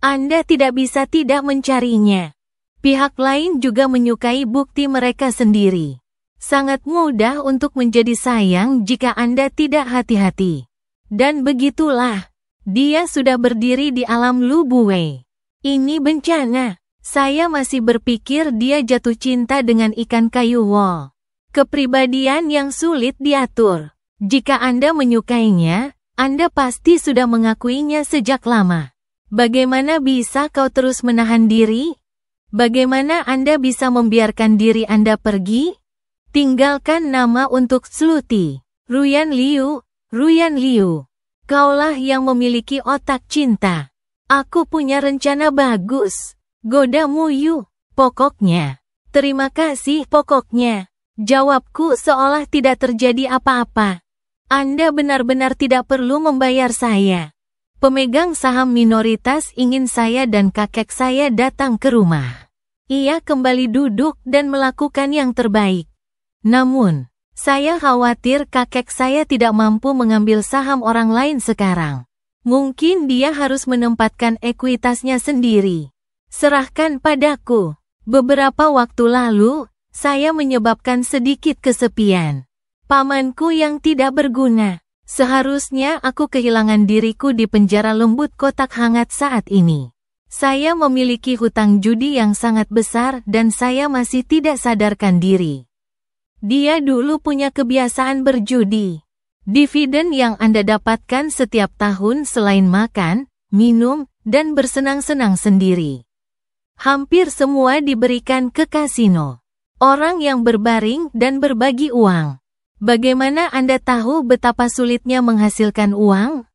Anda tidak bisa tidak mencarinya. Pihak lain juga menyukai bukti mereka sendiri. Sangat mudah untuk menjadi sayang jika Anda tidak hati-hati. Dan begitulah, dia sudah berdiri di alam Lubue. Ini bencana. Saya masih berpikir dia jatuh cinta dengan ikan kayu wol. Kepribadian yang sulit diatur. Jika Anda menyukainya, Anda pasti sudah mengakuinya sejak lama. Bagaimana bisa kau terus menahan diri? Bagaimana Anda bisa membiarkan diri Anda pergi? Tinggalkan nama untuk Sluti. Ruyan Liu, Ruyan Liu. Kaulah yang memiliki otak cinta. Aku punya rencana bagus. Goda Muyu. Pokoknya. Terima kasih pokoknya. Jawabku seolah tidak terjadi apa-apa. Anda benar-benar tidak perlu membayar saya. Pemegang saham minoritas ingin saya dan kakek saya datang ke rumah. Ia kembali duduk dan melakukan yang terbaik. Namun, saya khawatir kakek saya tidak mampu mengambil saham orang lain sekarang. Mungkin dia harus menempatkan ekuitasnya sendiri. Serahkan padaku. Beberapa waktu lalu, saya menyebabkan sedikit kesepian. Pamanku yang tidak berguna. Seharusnya aku kehilangan diriku di penjara lembut kotak hangat saat ini. Saya memiliki hutang judi yang sangat besar dan saya masih tidak sadarkan diri. Dia dulu punya kebiasaan berjudi. Dividen yang Anda dapatkan setiap tahun selain makan, minum, dan bersenang-senang sendiri. Hampir semua diberikan ke kasino. Orang yang berbaring dan berbagi uang. Bagaimana Anda tahu betapa sulitnya menghasilkan uang?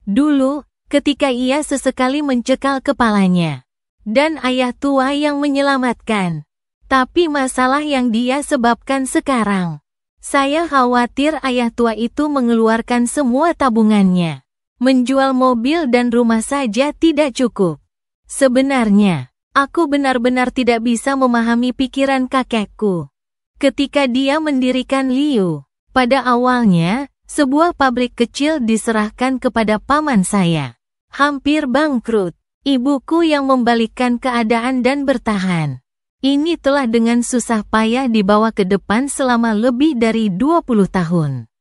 Dulu, ketika ia sesekali mencekal kepalanya. Dan ayah tua yang menyelamatkan. Tapi masalah yang dia sebabkan sekarang. Saya khawatir ayah tua itu mengeluarkan semua tabungannya. Menjual mobil dan rumah saja tidak cukup. Sebenarnya, aku benar-benar tidak bisa memahami pikiran kakekku. Ketika dia mendirikan Liu. Pada awalnya, sebuah pabrik kecil diserahkan kepada paman saya. Hampir bangkrut. Ibuku yang membalikkan keadaan dan bertahan. Ini telah dengan susah payah dibawa ke depan selama lebih dari 20 tahun.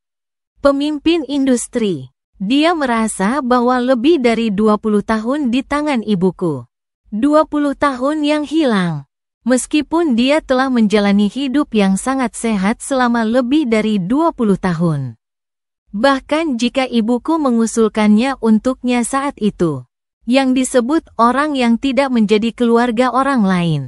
Pemimpin industri. Dia merasa bahwa lebih dari 20 tahun di tangan ibuku. 20 tahun yang hilang. Meskipun dia telah menjalani hidup yang sangat sehat selama lebih dari 20 tahun. Bahkan jika ibuku mengusulkannya untuknya saat itu. Yang disebut orang yang tidak menjadi keluarga orang lain.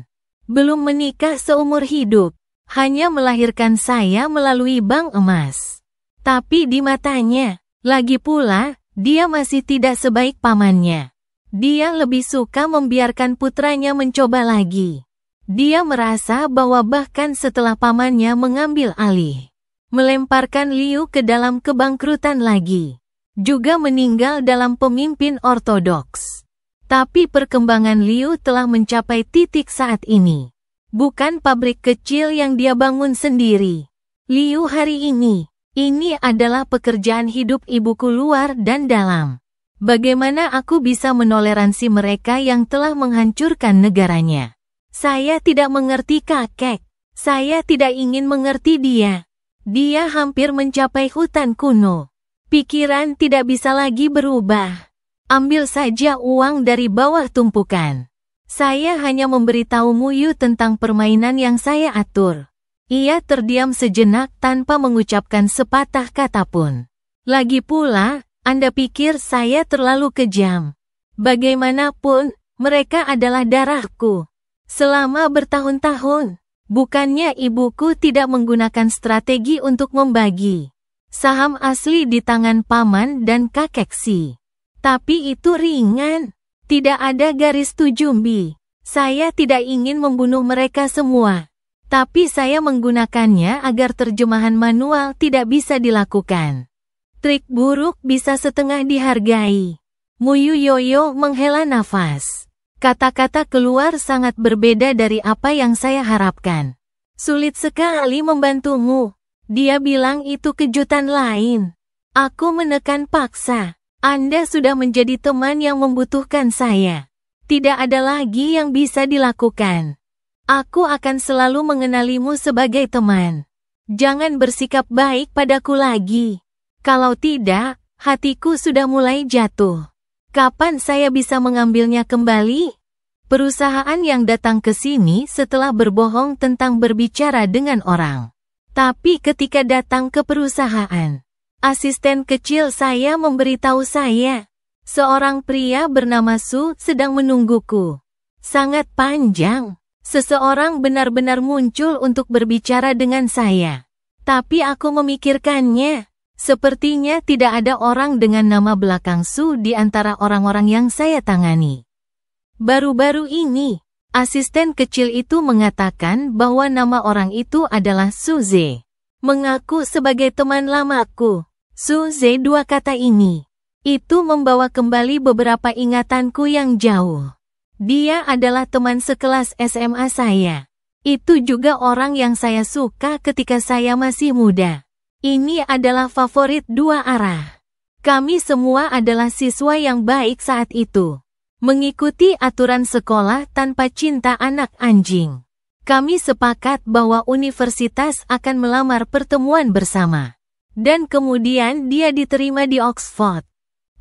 Belum menikah seumur hidup. Hanya melahirkan saya melalui bank emas. Tapi di matanya, lagi pula, dia masih tidak sebaik pamannya. Dia lebih suka membiarkan putranya mencoba lagi. Dia merasa bahwa bahkan setelah pamannya mengambil alih, melemparkan Liu ke dalam kebangkrutan lagi, juga meninggal dalam pemimpin ortodoks. Tapi perkembangan Liu telah mencapai titik saat ini. Bukan pabrik kecil yang dia bangun sendiri. Liu hari ini adalah pekerjaan hidup ibuku luar dan dalam. Bagaimana aku bisa menoleransi mereka yang telah menghancurkan negaranya? Saya tidak mengerti kakek. Saya tidak ingin mengerti dia. Dia hampir mencapai hutan kuno. Pikiran tidak bisa lagi berubah. Ambil saja uang dari bawah tumpukan. Saya hanya memberitahu Muyu tentang permainan yang saya atur. Ia terdiam sejenak tanpa mengucapkan sepatah kata pun. Lagi pula, Anda pikir saya terlalu kejam. Bagaimanapun, mereka adalah darahku. Selama bertahun-tahun, bukannya ibuku tidak menggunakan strategi untuk membagi saham asli di tangan paman dan kakek si. Tapi itu ringan. Tidak ada garis tujumbi. Saya tidak ingin membunuh mereka semua. Tapi saya menggunakannya agar terjemahan manual tidak bisa dilakukan. Trik buruk bisa setengah dihargai. Muyu Yoyo menghela nafas. Kata-kata keluar sangat berbeda dari apa yang saya harapkan. Sulit sekali membantumu. Dia bilang itu kejutan lain. Aku menekan paksa. Anda sudah menjadi teman yang membutuhkan saya. Tidak ada lagi yang bisa dilakukan. Aku akan selalu mengenalimu sebagai teman. Jangan bersikap baik padaku lagi. Kalau tidak, hatiku sudah mulai jatuh. Kapan saya bisa mengambilnya kembali? Perusahaan yang datang ke sini setelah berbohong tentang berbicara dengan orang. Tapi ketika datang ke perusahaan, asisten kecil saya memberitahu saya, seorang pria bernama Su sedang menungguku. Sangat panjang. Seseorang benar-benar muncul untuk berbicara dengan saya. Tapi aku memikirkannya. Sepertinya tidak ada orang dengan nama belakang Su di antara orang-orang yang saya tangani. Baru-baru ini, asisten kecil itu mengatakan bahwa nama orang itu adalah Suze. Mengaku sebagai teman lamaku. Suze, dua kata ini. Itu membawa kembali beberapa ingatanku yang jauh. Dia adalah teman sekelas SMA saya. Itu juga orang yang saya suka ketika saya masih muda. Ini adalah favorit dua arah. Kami semua adalah siswa yang baik saat itu. Mengikuti aturan sekolah tanpa cinta anak anjing. Kami sepakat bahwa universitas akan melamar pertemuan bersama. Dan kemudian dia diterima di Oxford.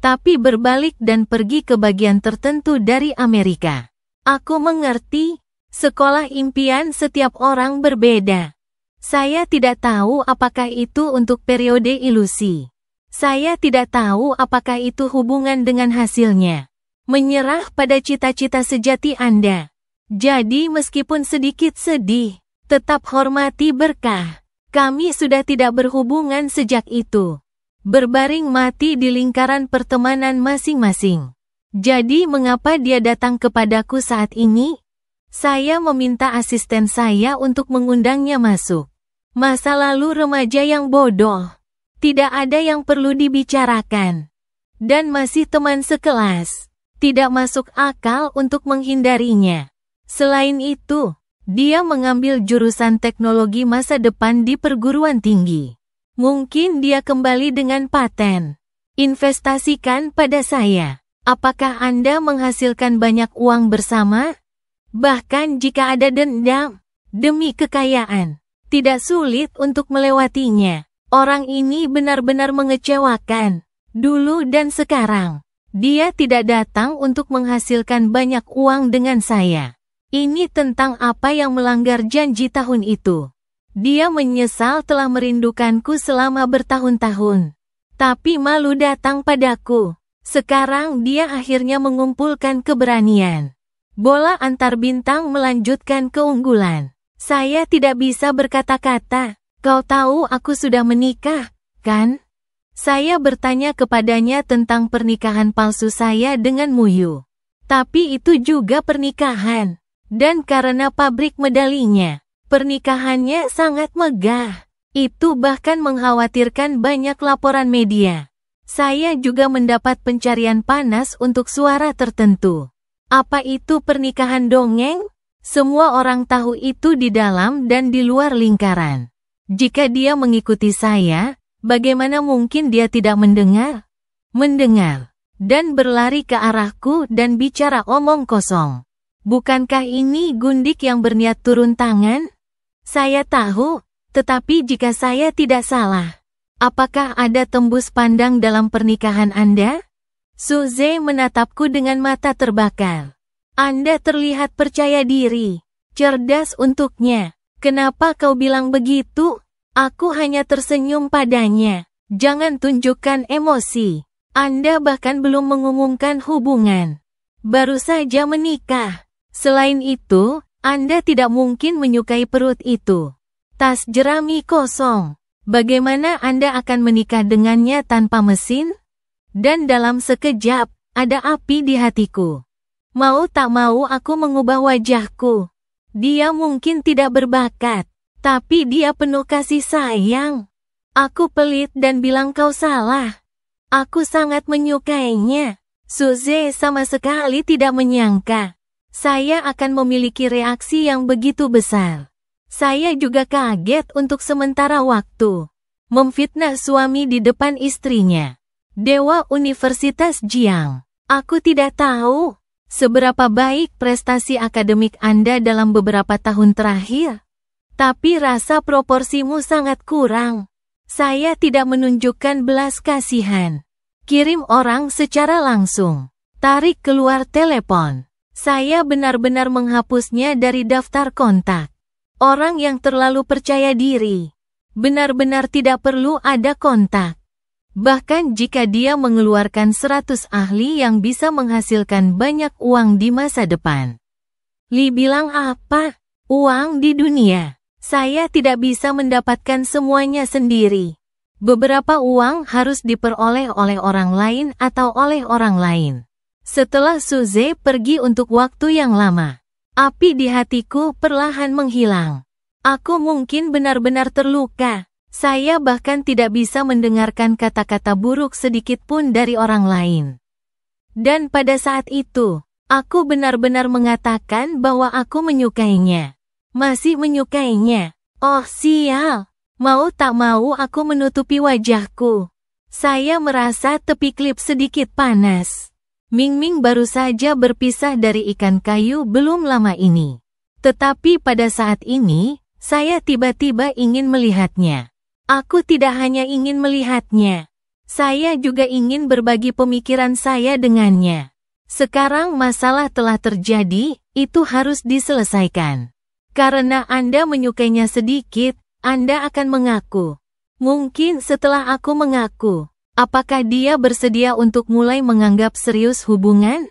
Tapi berbalik dan pergi ke bagian tertentu dari Amerika. Aku mengerti, sekolah impian setiap orang berbeda. Saya tidak tahu apakah itu untuk periode ilusi. Saya tidak tahu apakah itu hubungan dengan hasilnya. Menyerah pada cita-cita sejati Anda. Jadi meskipun sedikit sedih, tetap hormati berkah. Kami sudah tidak berhubungan sejak itu. Berbaring mati di lingkaran pertemanan masing-masing. Jadi mengapa dia datang kepadaku saat ini? Saya meminta asisten saya untuk mengundangnya masuk. Masa lalu remaja yang bodoh. Tidak ada yang perlu dibicarakan. Dan masih teman sekelas. Tidak masuk akal untuk menghindarinya. Selain itu, dia mengambil jurusan teknologi masa depan di perguruan tinggi. Mungkin dia kembali dengan paten. Investasikan pada saya. Apakah Anda menghasilkan banyak uang bersama? Bahkan jika ada dendam, demi kekayaan. Tidak sulit untuk melewatinya. Orang ini benar-benar mengecewakan. Dulu dan sekarang. Dia tidak datang untuk menghasilkan banyak uang dengan saya. Ini tentang apa yang melanggar janji tahun itu. Dia menyesal telah merindukanku selama bertahun-tahun. Tapi malu datang padaku. Sekarang dia akhirnya mengumpulkan keberanian. Bola antar bintang melanjutkan keunggulan. Saya tidak bisa berkata-kata. Kau tahu aku sudah menikah, kan? Saya bertanya kepadanya tentang pernikahan palsu saya dengan Muyu. Tapi itu juga pernikahan. Dan karena pabrik medalinya, pernikahannya sangat megah. Itu bahkan mengkhawatirkan banyak laporan media. Saya juga mendapat pencarian panas untuk suara tertentu. Apa itu pernikahan dongeng? Semua orang tahu itu di dalam dan di luar lingkaran. Jika dia mengikuti saya, bagaimana mungkin dia tidak mendengar? Mendengar. Dan berlari ke arahku dan bicara omong kosong. Bukankah ini gundik yang berniat turun tangan? Saya tahu, tetapi jika saya tidak salah, apakah ada tembus pandang dalam pernikahan Anda? Suze menatapku dengan mata terbakar. Anda terlihat percaya diri, cerdas untuknya. Kenapa kau bilang begitu? Aku hanya tersenyum padanya. Jangan tunjukkan emosi. Anda bahkan belum mengumumkan hubungan. Baru saja menikah. Selain itu, Anda tidak mungkin menyukai perut itu. Tas jerami kosong. Bagaimana Anda akan menikah dengannya tanpa mesin? Dan dalam sekejap, ada api di hatiku. Mau tak mau aku mengubah wajahku. Dia mungkin tidak berbakat, tapi dia penuh kasih sayang. Aku pelit dan bilang kau salah. Aku sangat menyukainya. Suze sama sekali tidak menyangka saya akan memiliki reaksi yang begitu besar. Saya juga kaget untuk sementara waktu. Memfitnah suami di depan istrinya. Dewa Universitas Jiang. Aku tidak tahu seberapa baik prestasi akademik Anda dalam beberapa tahun terakhir. Tapi rasa proporsimu sangat kurang. Saya tidak menunjukkan belas kasihan. Kirim orang secara langsung. Tarik keluar telepon. Saya benar-benar menghapusnya dari daftar kontak. Orang yang terlalu percaya diri. Benar-benar tidak perlu ada kontak. Bahkan jika dia mengeluarkan 100 ahli yang bisa menghasilkan banyak uang di masa depan. Li bilang apa? Uang di dunia. Saya tidak bisa mendapatkan semuanya sendiri. Beberapa uang harus diperoleh oleh orang lain atau oleh orang lain. Setelah Suze pergi untuk waktu yang lama, api di hatiku perlahan menghilang. Aku mungkin benar-benar terluka. Saya bahkan tidak bisa mendengarkan kata-kata buruk sedikit pun dari orang lain. Dan pada saat itu, aku benar-benar mengatakan bahwa aku menyukainya. Masih menyukainya. Oh sial. Mau tak mau aku menutupi wajahku. Saya merasa tepi klip sedikit panas. Ming-Ming baru saja berpisah dari ikan kayu belum lama ini. Tetapi pada saat ini, saya tiba-tiba ingin melihatnya. Aku tidak hanya ingin melihatnya. Saya juga ingin berbagi pemikiran saya dengannya. Sekarang masalah telah terjadi, itu harus diselesaikan. Karena Anda menyukainya sedikit, Anda akan mengaku. Mungkin setelah aku mengaku, apakah dia bersedia untuk mulai menganggap serius hubungan?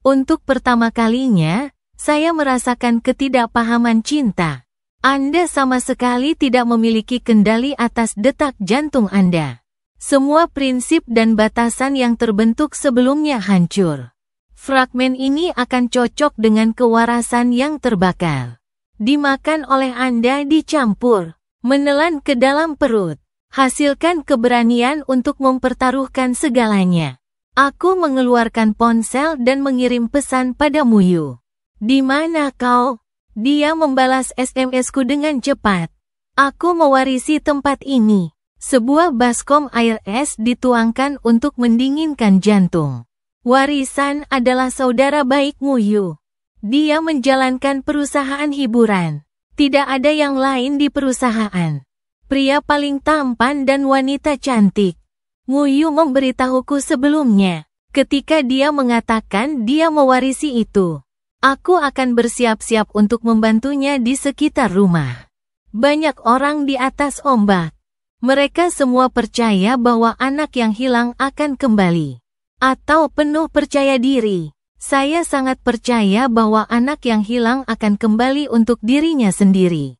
Untuk pertama kalinya, saya merasakan ketidakpahaman cinta. Anda sama sekali tidak memiliki kendali atas detak jantung Anda. Semua prinsip dan batasan yang terbentuk sebelumnya hancur. Fragmen ini akan cocok dengan kewarasan yang terbakar. Dimakan oleh Anda dicampur, menelan ke dalam perut. Hasilkan keberanian untuk mempertaruhkan segalanya. Aku mengeluarkan ponsel dan mengirim pesan pada Muyu. Di mana kau? Dia membalas SMS-ku dengan cepat. Aku mewarisi tempat ini. Sebuah baskom air es dituangkan untuk mendinginkan jantung. Warisan adalah saudara baik Muyu. Dia menjalankan perusahaan hiburan. Tidak ada yang lain di perusahaan. Pria paling tampan dan wanita cantik. Muyu memberitahuku sebelumnya. Ketika dia mengatakan dia mewarisi itu. Aku akan bersiap-siap untuk membantunya di sekitar rumah. Banyak orang di atas ombak. Mereka semua percaya bahwa anak yang hilang akan kembali. Atau penuh percaya diri. Saya sangat percaya bahwa anak yang hilang akan kembali untuk dirinya sendiri.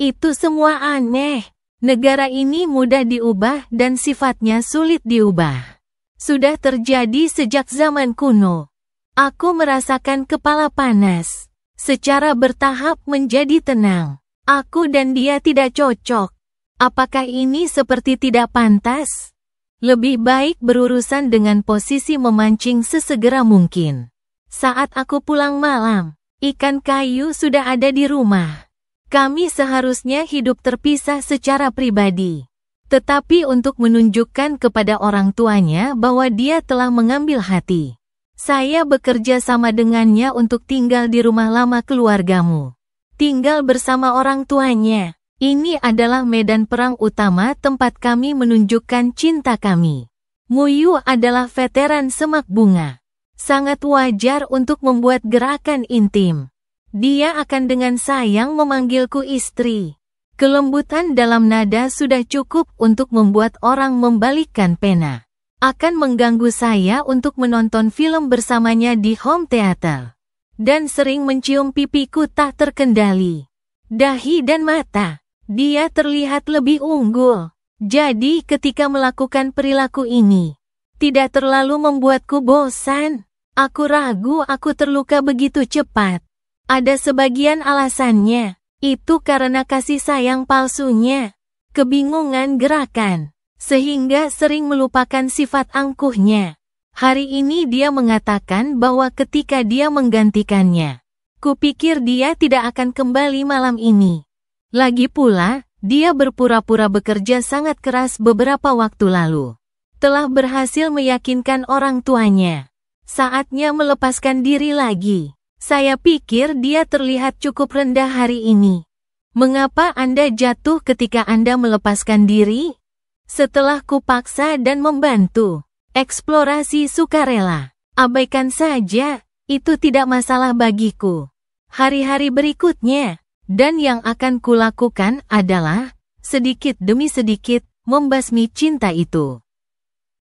Itu semua aneh. Negara ini mudah diubah dan sifatnya sulit diubah. Sudah terjadi sejak zaman kuno. Aku merasakan kepala panas. Secara bertahap menjadi tenang. Aku dan dia tidak cocok. Apakah ini seperti tidak pantas? Lebih baik berurusan dengan posisi memancing sesegera mungkin. Saat aku pulang malam, ikan kayu sudah ada di rumah. Kami seharusnya hidup terpisah secara pribadi. Tetapi untuk menunjukkan kepada orang tuanya bahwa dia telah mengambil hati. Saya bekerja sama dengannya untuk tinggal di rumah lama keluargamu. Tinggal bersama orang tuanya. Ini adalah medan perang utama tempat kami menunjukkan cinta kami. Muyu adalah veteran semak bunga. Sangat wajar untuk membuat gerakan intim. Dia akan dengan sayang memanggilku istri. Kelembutan dalam nada sudah cukup untuk membuat orang membalikkan pena. Akan mengganggu saya untuk menonton film bersamanya di home theater. Dan sering mencium pipiku tak terkendali. Dahi dan mata. Dia terlihat lebih unggul. Jadi ketika melakukan perilaku ini, tidak terlalu membuatku bosan. Aku ragu aku terluka begitu cepat. Ada sebagian alasannya. Itu karena kasih sayang palsunya. Kebingungan gerakan. Sehingga sering melupakan sifat angkuhnya. Hari ini dia mengatakan bahwa ketika dia menggantikannya. Kupikir dia tidak akan kembali malam ini. Lagi pula, dia berpura-pura bekerja sangat keras beberapa waktu lalu. Telah berhasil meyakinkan orang tuanya. Saatnya melepaskan diri lagi. Saya pikir dia terlihat cukup rendah hari ini. Mengapa Anda jatuh ketika Anda melepaskan diri? Setelah kupaksa dan membantu. Eksplorasi sukarela. Abaikan saja, itu tidak masalah bagiku. Hari-hari berikutnya, dan yang akan kulakukan adalah, sedikit demi sedikit, membasmi cinta itu.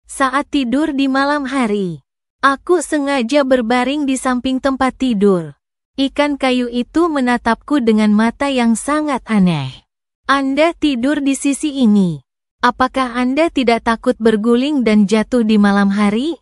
Saat tidur di malam hari. Aku sengaja berbaring di samping tempat tidur. Ikan kayu itu menatapku dengan mata yang sangat aneh. Anda tidur di sisi ini. Apakah Anda tidak takut berguling dan jatuh di malam hari?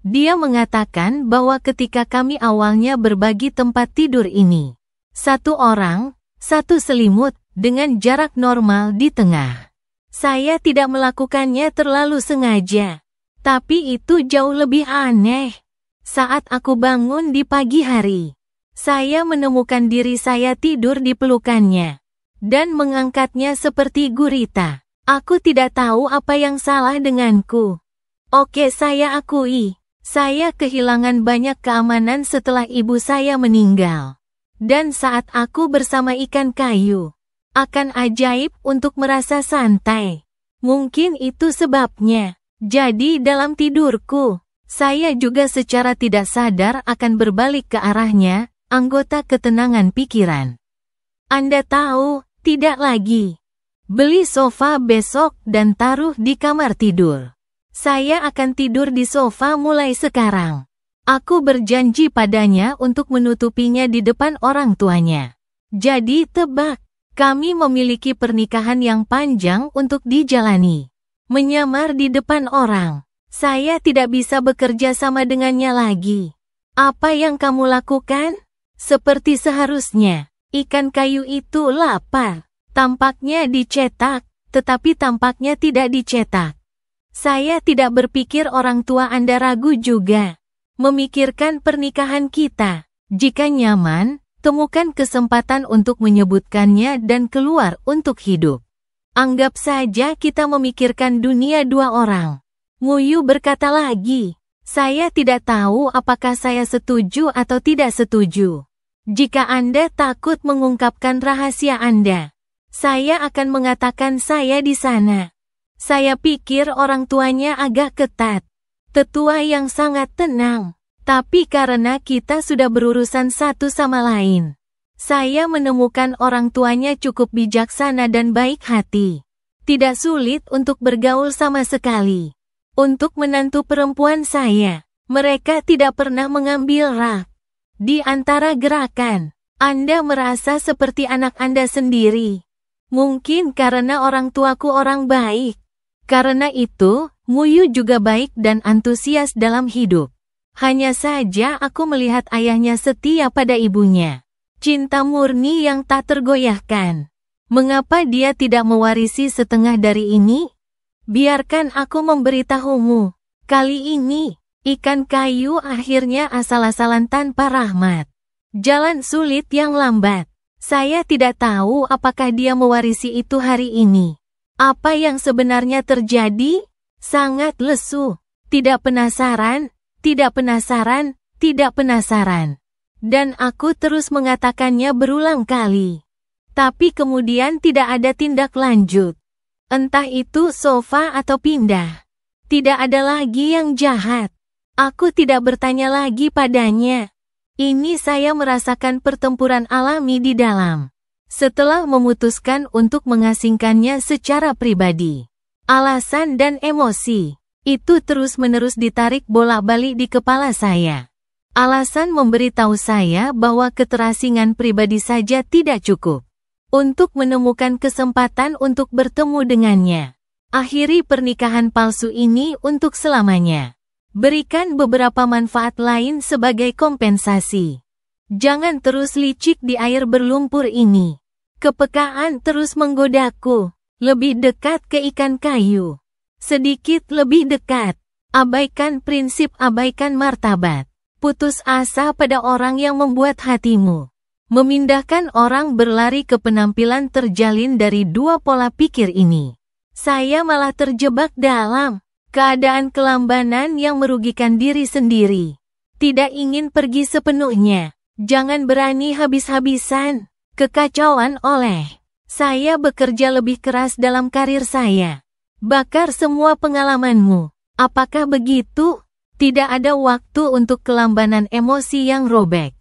Dia mengatakan bahwa ketika kami awalnya berbagi tempat tidur ini. Satu orang, satu selimut, dengan jarak normal di tengah. Saya tidak melakukannya terlalu sengaja. Tapi itu jauh lebih aneh. Saat aku bangun di pagi hari, saya menemukan diri saya tidur di pelukannya dan mengangkatnya seperti gurita. Aku tidak tahu apa yang salah denganku. Oke, saya akui, saya kehilangan banyak keamanan setelah ibu saya meninggal. Dan saat aku bersama ikan kayu, akan ajaib untuk merasa santai. Mungkin itu sebabnya. Jadi dalam tidurku, saya juga secara tidak sadar akan berbalik ke arahnya, anggota ketenangan pikiran. Anda tahu, tidak lagi. Beli sofa besok dan taruh di kamar tidur. Saya akan tidur di sofa mulai sekarang. Aku berjanji padanya untuk menutupinya di depan orang tuanya. Jadi tebak, kami memiliki pernikahan yang panjang untuk dijalani. Menyamar di depan orang. Saya tidak bisa bekerja sama dengannya lagi. Apa yang kamu lakukan? Seperti seharusnya. Ikan kayu itu lapar. Tampaknya dicetak, tetapi tampaknya tidak dicetak. Saya tidak berpikir orang tua Anda ragu juga. Memikirkan pernikahan kita. Jika nyaman, temukan kesempatan untuk menyebutkannya dan keluar untuk hidup. Anggap saja kita memikirkan dunia dua orang. Nguyu berkata lagi, saya tidak tahu apakah saya setuju atau tidak setuju. Jika Anda takut mengungkapkan rahasia Anda, saya akan mengatakan saya di sana. Saya pikir orang tuanya agak ketat. Tetua yang sangat tenang. Tapi karena kita sudah berurusan satu sama lain. Saya menemukan orang tuanya cukup bijaksana dan baik hati. Tidak sulit untuk bergaul sama sekali. Untuk menantu perempuan saya, mereka tidak pernah mengambil rak. Di antara gerakan, Anda merasa seperti anak Anda sendiri. Mungkin karena orang tuaku orang baik. Karena itu, Nguyu juga baik dan antusias dalam hidup. Hanya saja aku melihat ayahnya setia pada ibunya. Cinta murni yang tak tergoyahkan. Mengapa dia tidak mewarisi setengah dari ini? Biarkan aku memberitahumu. Kali ini, ikan kayu akhirnya asal-asalan tanpa rahmat. Jalan sulit yang lambat. Saya tidak tahu apakah dia mewarisi itu hari ini. Apa yang sebenarnya terjadi? Sangat lesu. Tidak penasaran, tidak penasaran, tidak penasaran. Dan aku terus mengatakannya berulang kali. Tapi kemudian tidak ada tindak lanjut. Entah itu sofa atau pindah. Tidak ada lagi yang jahat. Aku tidak bertanya lagi padanya. Ini saya merasakan pertempuran alami di dalam. Setelah memutuskan untuk mengasingkannya secara pribadi. Alasan dan emosi. Itu terus-menerus ditarik bolak-balik di kepala saya. Alasan memberitahu saya bahwa keterasingan pribadi saja tidak cukup. Untuk menemukan kesempatan untuk bertemu dengannya. Akhiri pernikahan palsu ini untuk selamanya. Berikan beberapa manfaat lain sebagai kompensasi. Jangan terus licik di air berlumpur ini. Kepekaan terus menggodaku. Lebih dekat ke ikan kayu. Sedikit lebih dekat. Abaikan prinsip, abaikan martabat. Putus asa pada orang yang membuat hatimu. Memindahkan orang berlari ke penampilan terjalin dari dua pola pikir ini. Saya malah terjebak dalam keadaan kelambanan yang merugikan diri sendiri. Tidak ingin pergi sepenuhnya. Jangan berani habis-habisan. Kekacauan oleh. Saya bekerja lebih keras dalam karir saya. Bakar semua pengalamanmu. Apakah begitu? Tidak ada waktu untuk kelambanan emosi yang robek.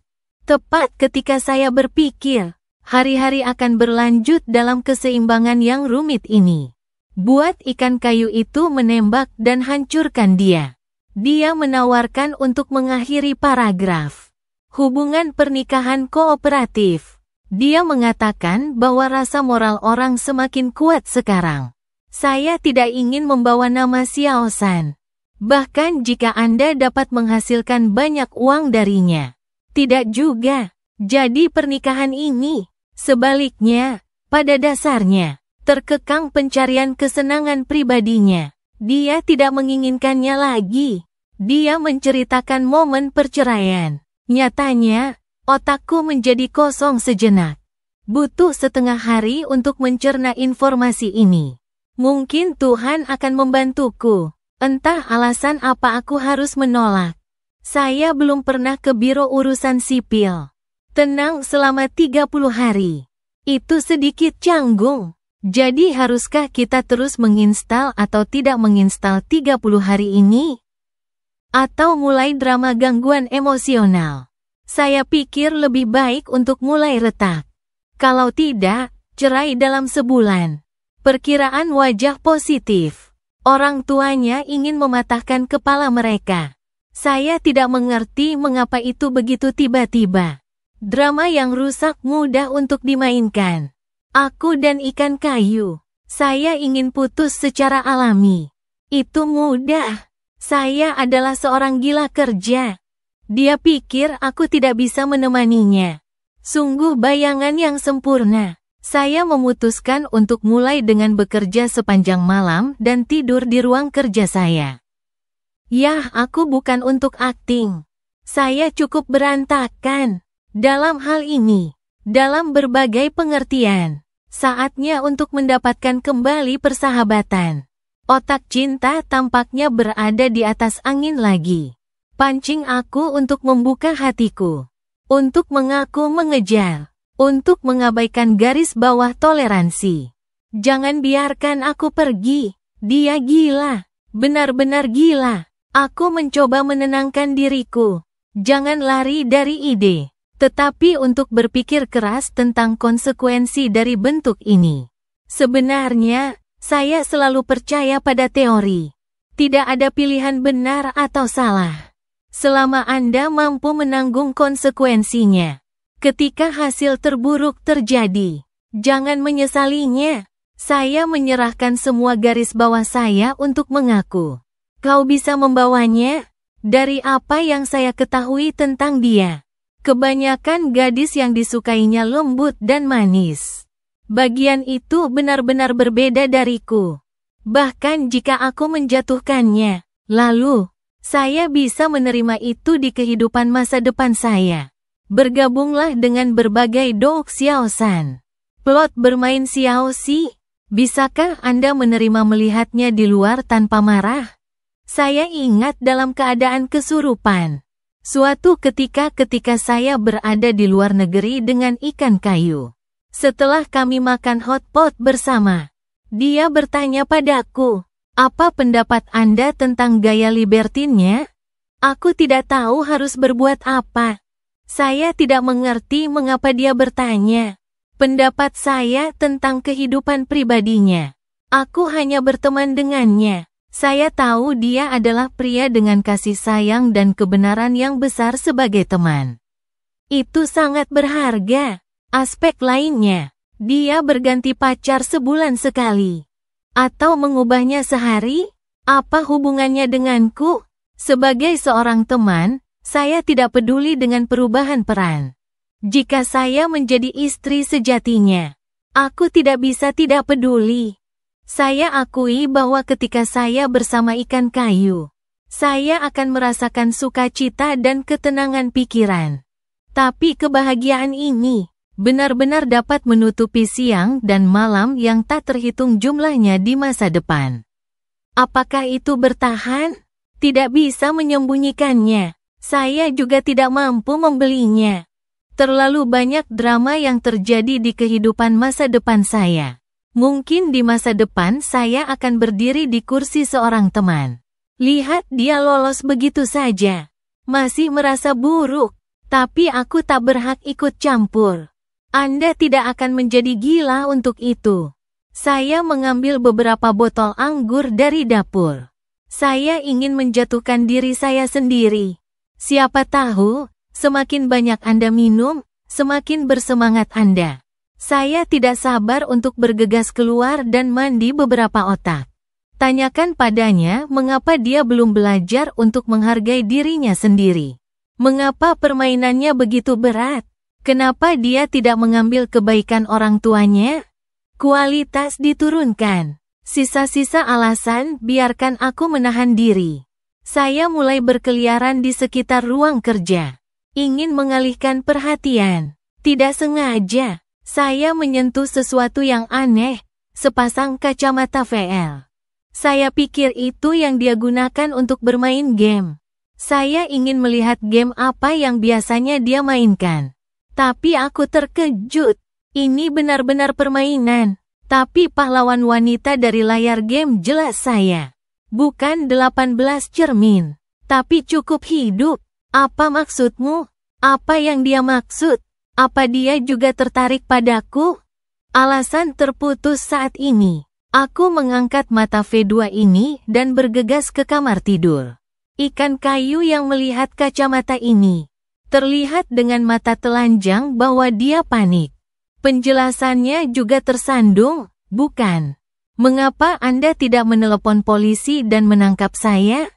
Tepat ketika saya berpikir, hari-hari akan berlanjut dalam keseimbangan yang rumit ini. Buat ikan kayu itu menembak dan hancurkan dia. Dia menawarkan untuk mengakhiri paragraf. Hubungan pernikahan kooperatif. Dia mengatakan bahwa rasa moral orang semakin kuat sekarang. Saya tidak ingin membawa nama Xiao San. Bahkan jika Anda dapat menghasilkan banyak uang darinya. Tidak juga. Jadi pernikahan ini, sebaliknya, pada dasarnya, terkekang pencarian kesenangan pribadinya. Dia tidak menginginkannya lagi. Dia menceritakan momen perceraian. Nyatanya, otakku menjadi kosong sejenak. Butuh setengah hari untuk mencerna informasi ini. Mungkin Tuhan akan membantuku. Entah alasan apa aku harus menolak. Saya belum pernah ke biro urusan sipil. Tenang selama 30 hari. Itu sedikit canggung. Jadi haruskah kita terus menginstal atau tidak menginstal 30 hari ini? Atau mulai drama gangguan emosional? Saya pikir lebih baik untuk mulai retak. Kalau tidak, cerai dalam sebulan. Perkiraan wajah positif. Orang tuanya ingin mematahkan kepala mereka. Saya tidak mengerti mengapa itu begitu tiba-tiba. Drama yang rusak mudah untuk dimainkan. Aku dan ikan kayu. Saya ingin putus secara alami. Itu mudah. Saya adalah seorang gila kerja. Dia pikir aku tidak bisa menemaninya. Sungguh bayangan yang sempurna. Saya memutuskan untuk mulai dengan bekerja sepanjang malam dan tidur di ruang kerja saya. Yah, aku bukan untuk akting. Saya cukup berantakan. Dalam hal ini, dalam berbagai pengertian. Saatnya untuk mendapatkan kembali persahabatan. Otak cinta tampaknya berada di atas angin lagi. Pancing aku untuk membuka hatiku. Untuk mengaku mengejar. Untuk mengabaikan garis bawah toleransi. Jangan biarkan aku pergi. Dia gila. Benar-benar gila. Aku mencoba menenangkan diriku. Jangan lari dari ide. Tetapi untuk berpikir keras tentang konsekuensi dari bentuk ini. Sebenarnya, saya selalu percaya pada teori. Tidak ada pilihan benar atau salah. Selama Anda mampu menanggung konsekuensinya. Ketika hasil terburuk terjadi, jangan menyesalinya. Saya menyerahkan semua garis bawah saya untuk mengaku. Kau bisa membawanya? Dari apa yang saya ketahui tentang dia. Kebanyakan gadis yang disukainya lembut dan manis. Bagian itu benar-benar berbeda dariku. Bahkan jika aku menjatuhkannya, lalu, saya bisa menerima itu di kehidupan masa depan saya. Bergabunglah dengan berbagai dok Xiao San. Plot bermain Xiao Si. Bisakah Anda menerima melihatnya di luar tanpa marah? Saya ingat dalam keadaan kesurupan. Suatu ketika saya berada di luar negeri dengan ikan kayu. Setelah kami makan hotpot bersama, dia bertanya padaku, apa pendapat Anda tentang gaya libertinnya? Aku tidak tahu harus berbuat apa. Saya tidak mengerti mengapa dia bertanya. Pendapat saya tentang kehidupan pribadinya. Aku hanya berteman dengannya. Saya tahu dia adalah pria dengan kasih sayang dan kebenaran yang besar sebagai teman. Itu sangat berharga. Aspek lainnya, dia berganti pacar sebulan sekali. Atau mengubahnya sehari? Apa hubungannya denganku? Sebagai seorang teman, saya tidak peduli dengan perubahan peran. Jika saya menjadi istri sejatinya, aku tidak bisa tidak peduli. Saya akui bahwa ketika saya bersama ikan kayu, saya akan merasakan sukacita dan ketenangan pikiran. Tapi kebahagiaan ini benar-benar dapat menutupi siang dan malam yang tak terhitung jumlahnya di masa depan. Apakah itu bertahan? Tidak bisa menyembunyikannya. Saya juga tidak mampu membelinya. Terlalu banyak drama yang terjadi di kehidupan masa depan saya. Mungkin di masa depan saya akan berdiri di kursi seorang teman. Lihat dia lolos begitu saja. Masih merasa buruk. Tapi aku tak berhak ikut campur. Anda tidak akan menjadi gila untuk itu. Saya mengambil beberapa botol anggur dari dapur. Saya ingin menjatuhkan diri saya sendiri. Siapa tahu, semakin banyak Anda minum, semakin bersemangat Anda. Saya tidak sabar untuk bergegas keluar dan mandi beberapa otak. Tanyakan padanya mengapa dia belum belajar untuk menghargai dirinya sendiri. Mengapa permainannya begitu berat? Kenapa dia tidak mengambil kebaikan orang tuanya? Kualitas diturunkan. Sisa-sisa alasan biarkan aku menahan diri. Saya mulai berkeliaran di sekitar ruang kerja. Ingin mengalihkan perhatian. Tidak sengaja, saya menyentuh sesuatu yang aneh, sepasang kacamata VR. Saya pikir itu yang dia gunakan untuk bermain game. Saya ingin melihat game apa yang biasanya dia mainkan. Tapi aku terkejut. Ini benar-benar permainan. Tapi pahlawan wanita dari layar game jelas saya. Bukan 18 cermin. Tapi cukup hidup. Apa maksudmu? Apa yang dia maksud? Apa dia juga tertarik padaku? Alasan terputus saat ini. Aku mengangkat mata V2 ini dan bergegas ke kamar tidur. Ikan kayu yang melihat kacamata ini terlihat dengan mata telanjang bahwa dia panik. Penjelasannya juga tersandung, bukan? Mengapa Anda tidak menelepon polisi dan menangkap saya?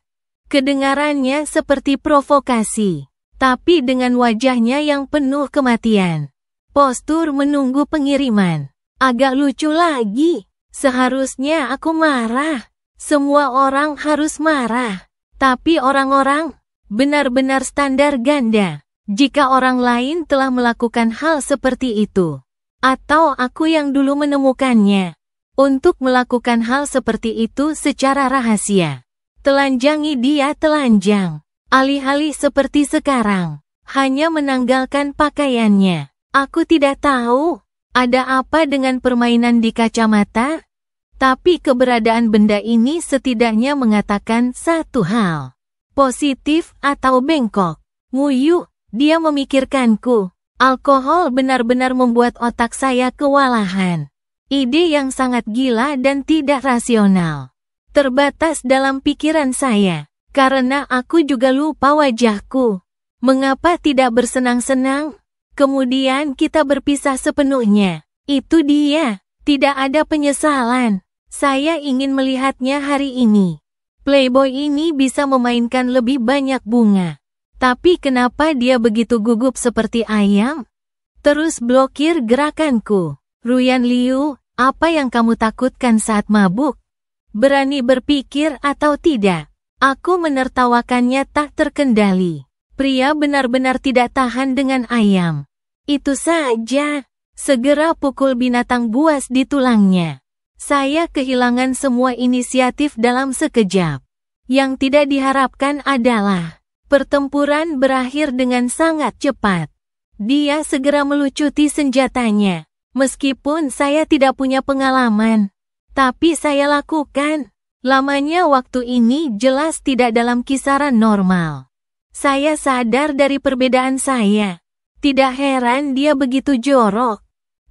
Kedengarannya seperti provokasi, tapi dengan wajahnya yang penuh kematian. Postur menunggu pengiriman. Agak lucu lagi. Seharusnya aku marah. Semua orang harus marah. Tapi orang-orang benar-benar standar ganda. Jika orang lain telah melakukan hal seperti itu, atau aku yang dulu menemukannya, untuk melakukan hal seperti itu secara rahasia. Telanjangi dia telanjang. Alih-alih seperti sekarang, hanya menanggalkan pakaiannya. Aku tidak tahu, ada apa dengan permainan di kacamata? Tapi keberadaan benda ini setidaknya mengatakan satu hal. Positif atau bengkok. Nguyuh, dia memikirkanku. Alkohol benar-benar membuat otak saya kewalahan. Ide yang sangat gila dan tidak rasional. Terbatas dalam pikiran saya. Karena aku juga lupa wajahku. Mengapa tidak bersenang-senang? Kemudian kita berpisah sepenuhnya. Itu dia. Tidak ada penyesalan. Saya ingin melihatnya hari ini. Playboy ini bisa memainkan lebih banyak bunga. Tapi kenapa dia begitu gugup seperti ayam? Terus blokir gerakanku. Ruyan Liu, apa yang kamu takutkan saat mabuk? Berani berpikir atau tidak? Aku menertawakannya tak terkendali. Pria benar-benar tidak tahan dengan ayam. Itu saja. Segera pukul binatang buas di tulangnya. Saya kehilangan semua inisiatif dalam sekejap. Yang tidak diharapkan adalah pertempuran berakhir dengan sangat cepat. Dia segera melucuti senjatanya. Meskipun saya tidak punya pengalaman, tapi saya lakukan. Lamanya waktu ini jelas tidak dalam kisaran normal. Saya sadar dari perbedaan saya. Tidak heran dia begitu jorok.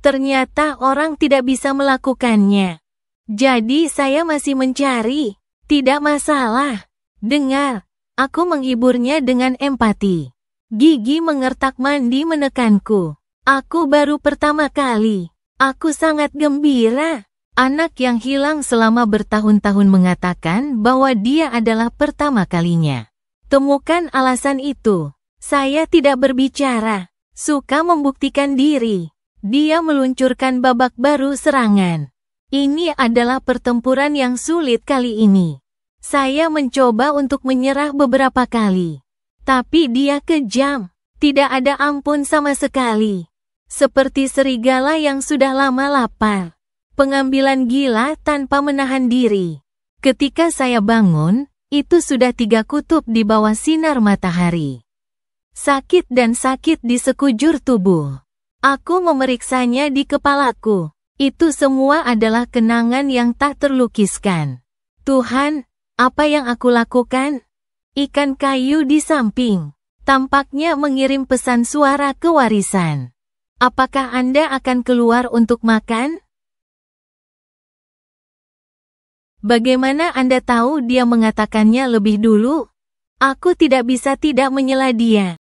Ternyata orang tidak bisa melakukannya. Jadi saya masih mencari. Tidak masalah. Dengar, aku menghiburnya dengan empati. Gigi mengertak mandi menekanku. Aku baru pertama kali. Aku sangat gembira. Anak yang hilang selama bertahun-tahun mengatakan bahwa dia adalah pertama kalinya. Temukan alasan itu. Saya tidak berbicara. Suka membuktikan diri. Dia meluncurkan babak baru serangan. Ini adalah pertempuran yang sulit kali ini. Saya mencoba untuk menyerah beberapa kali. Tapi dia kejam. Tidak ada ampun sama sekali. Seperti serigala yang sudah lama lapar. Pengambilan gila tanpa menahan diri. Ketika saya bangun, itu sudah 3 kutub di bawah sinar matahari. Sakit dan sakit di sekujur tubuh. Aku memeriksanya di kepalaku. Itu semua adalah kenangan yang tak terlukiskan. Tuhan, apa yang aku lakukan? Ikan kayu di samping. Tampaknya mengirim pesan suara ke warisan. Apakah Anda akan keluar untuk makan? Bagaimana Anda tahu dia mengatakannya lebih dulu? Aku tidak bisa tidak menyela dia.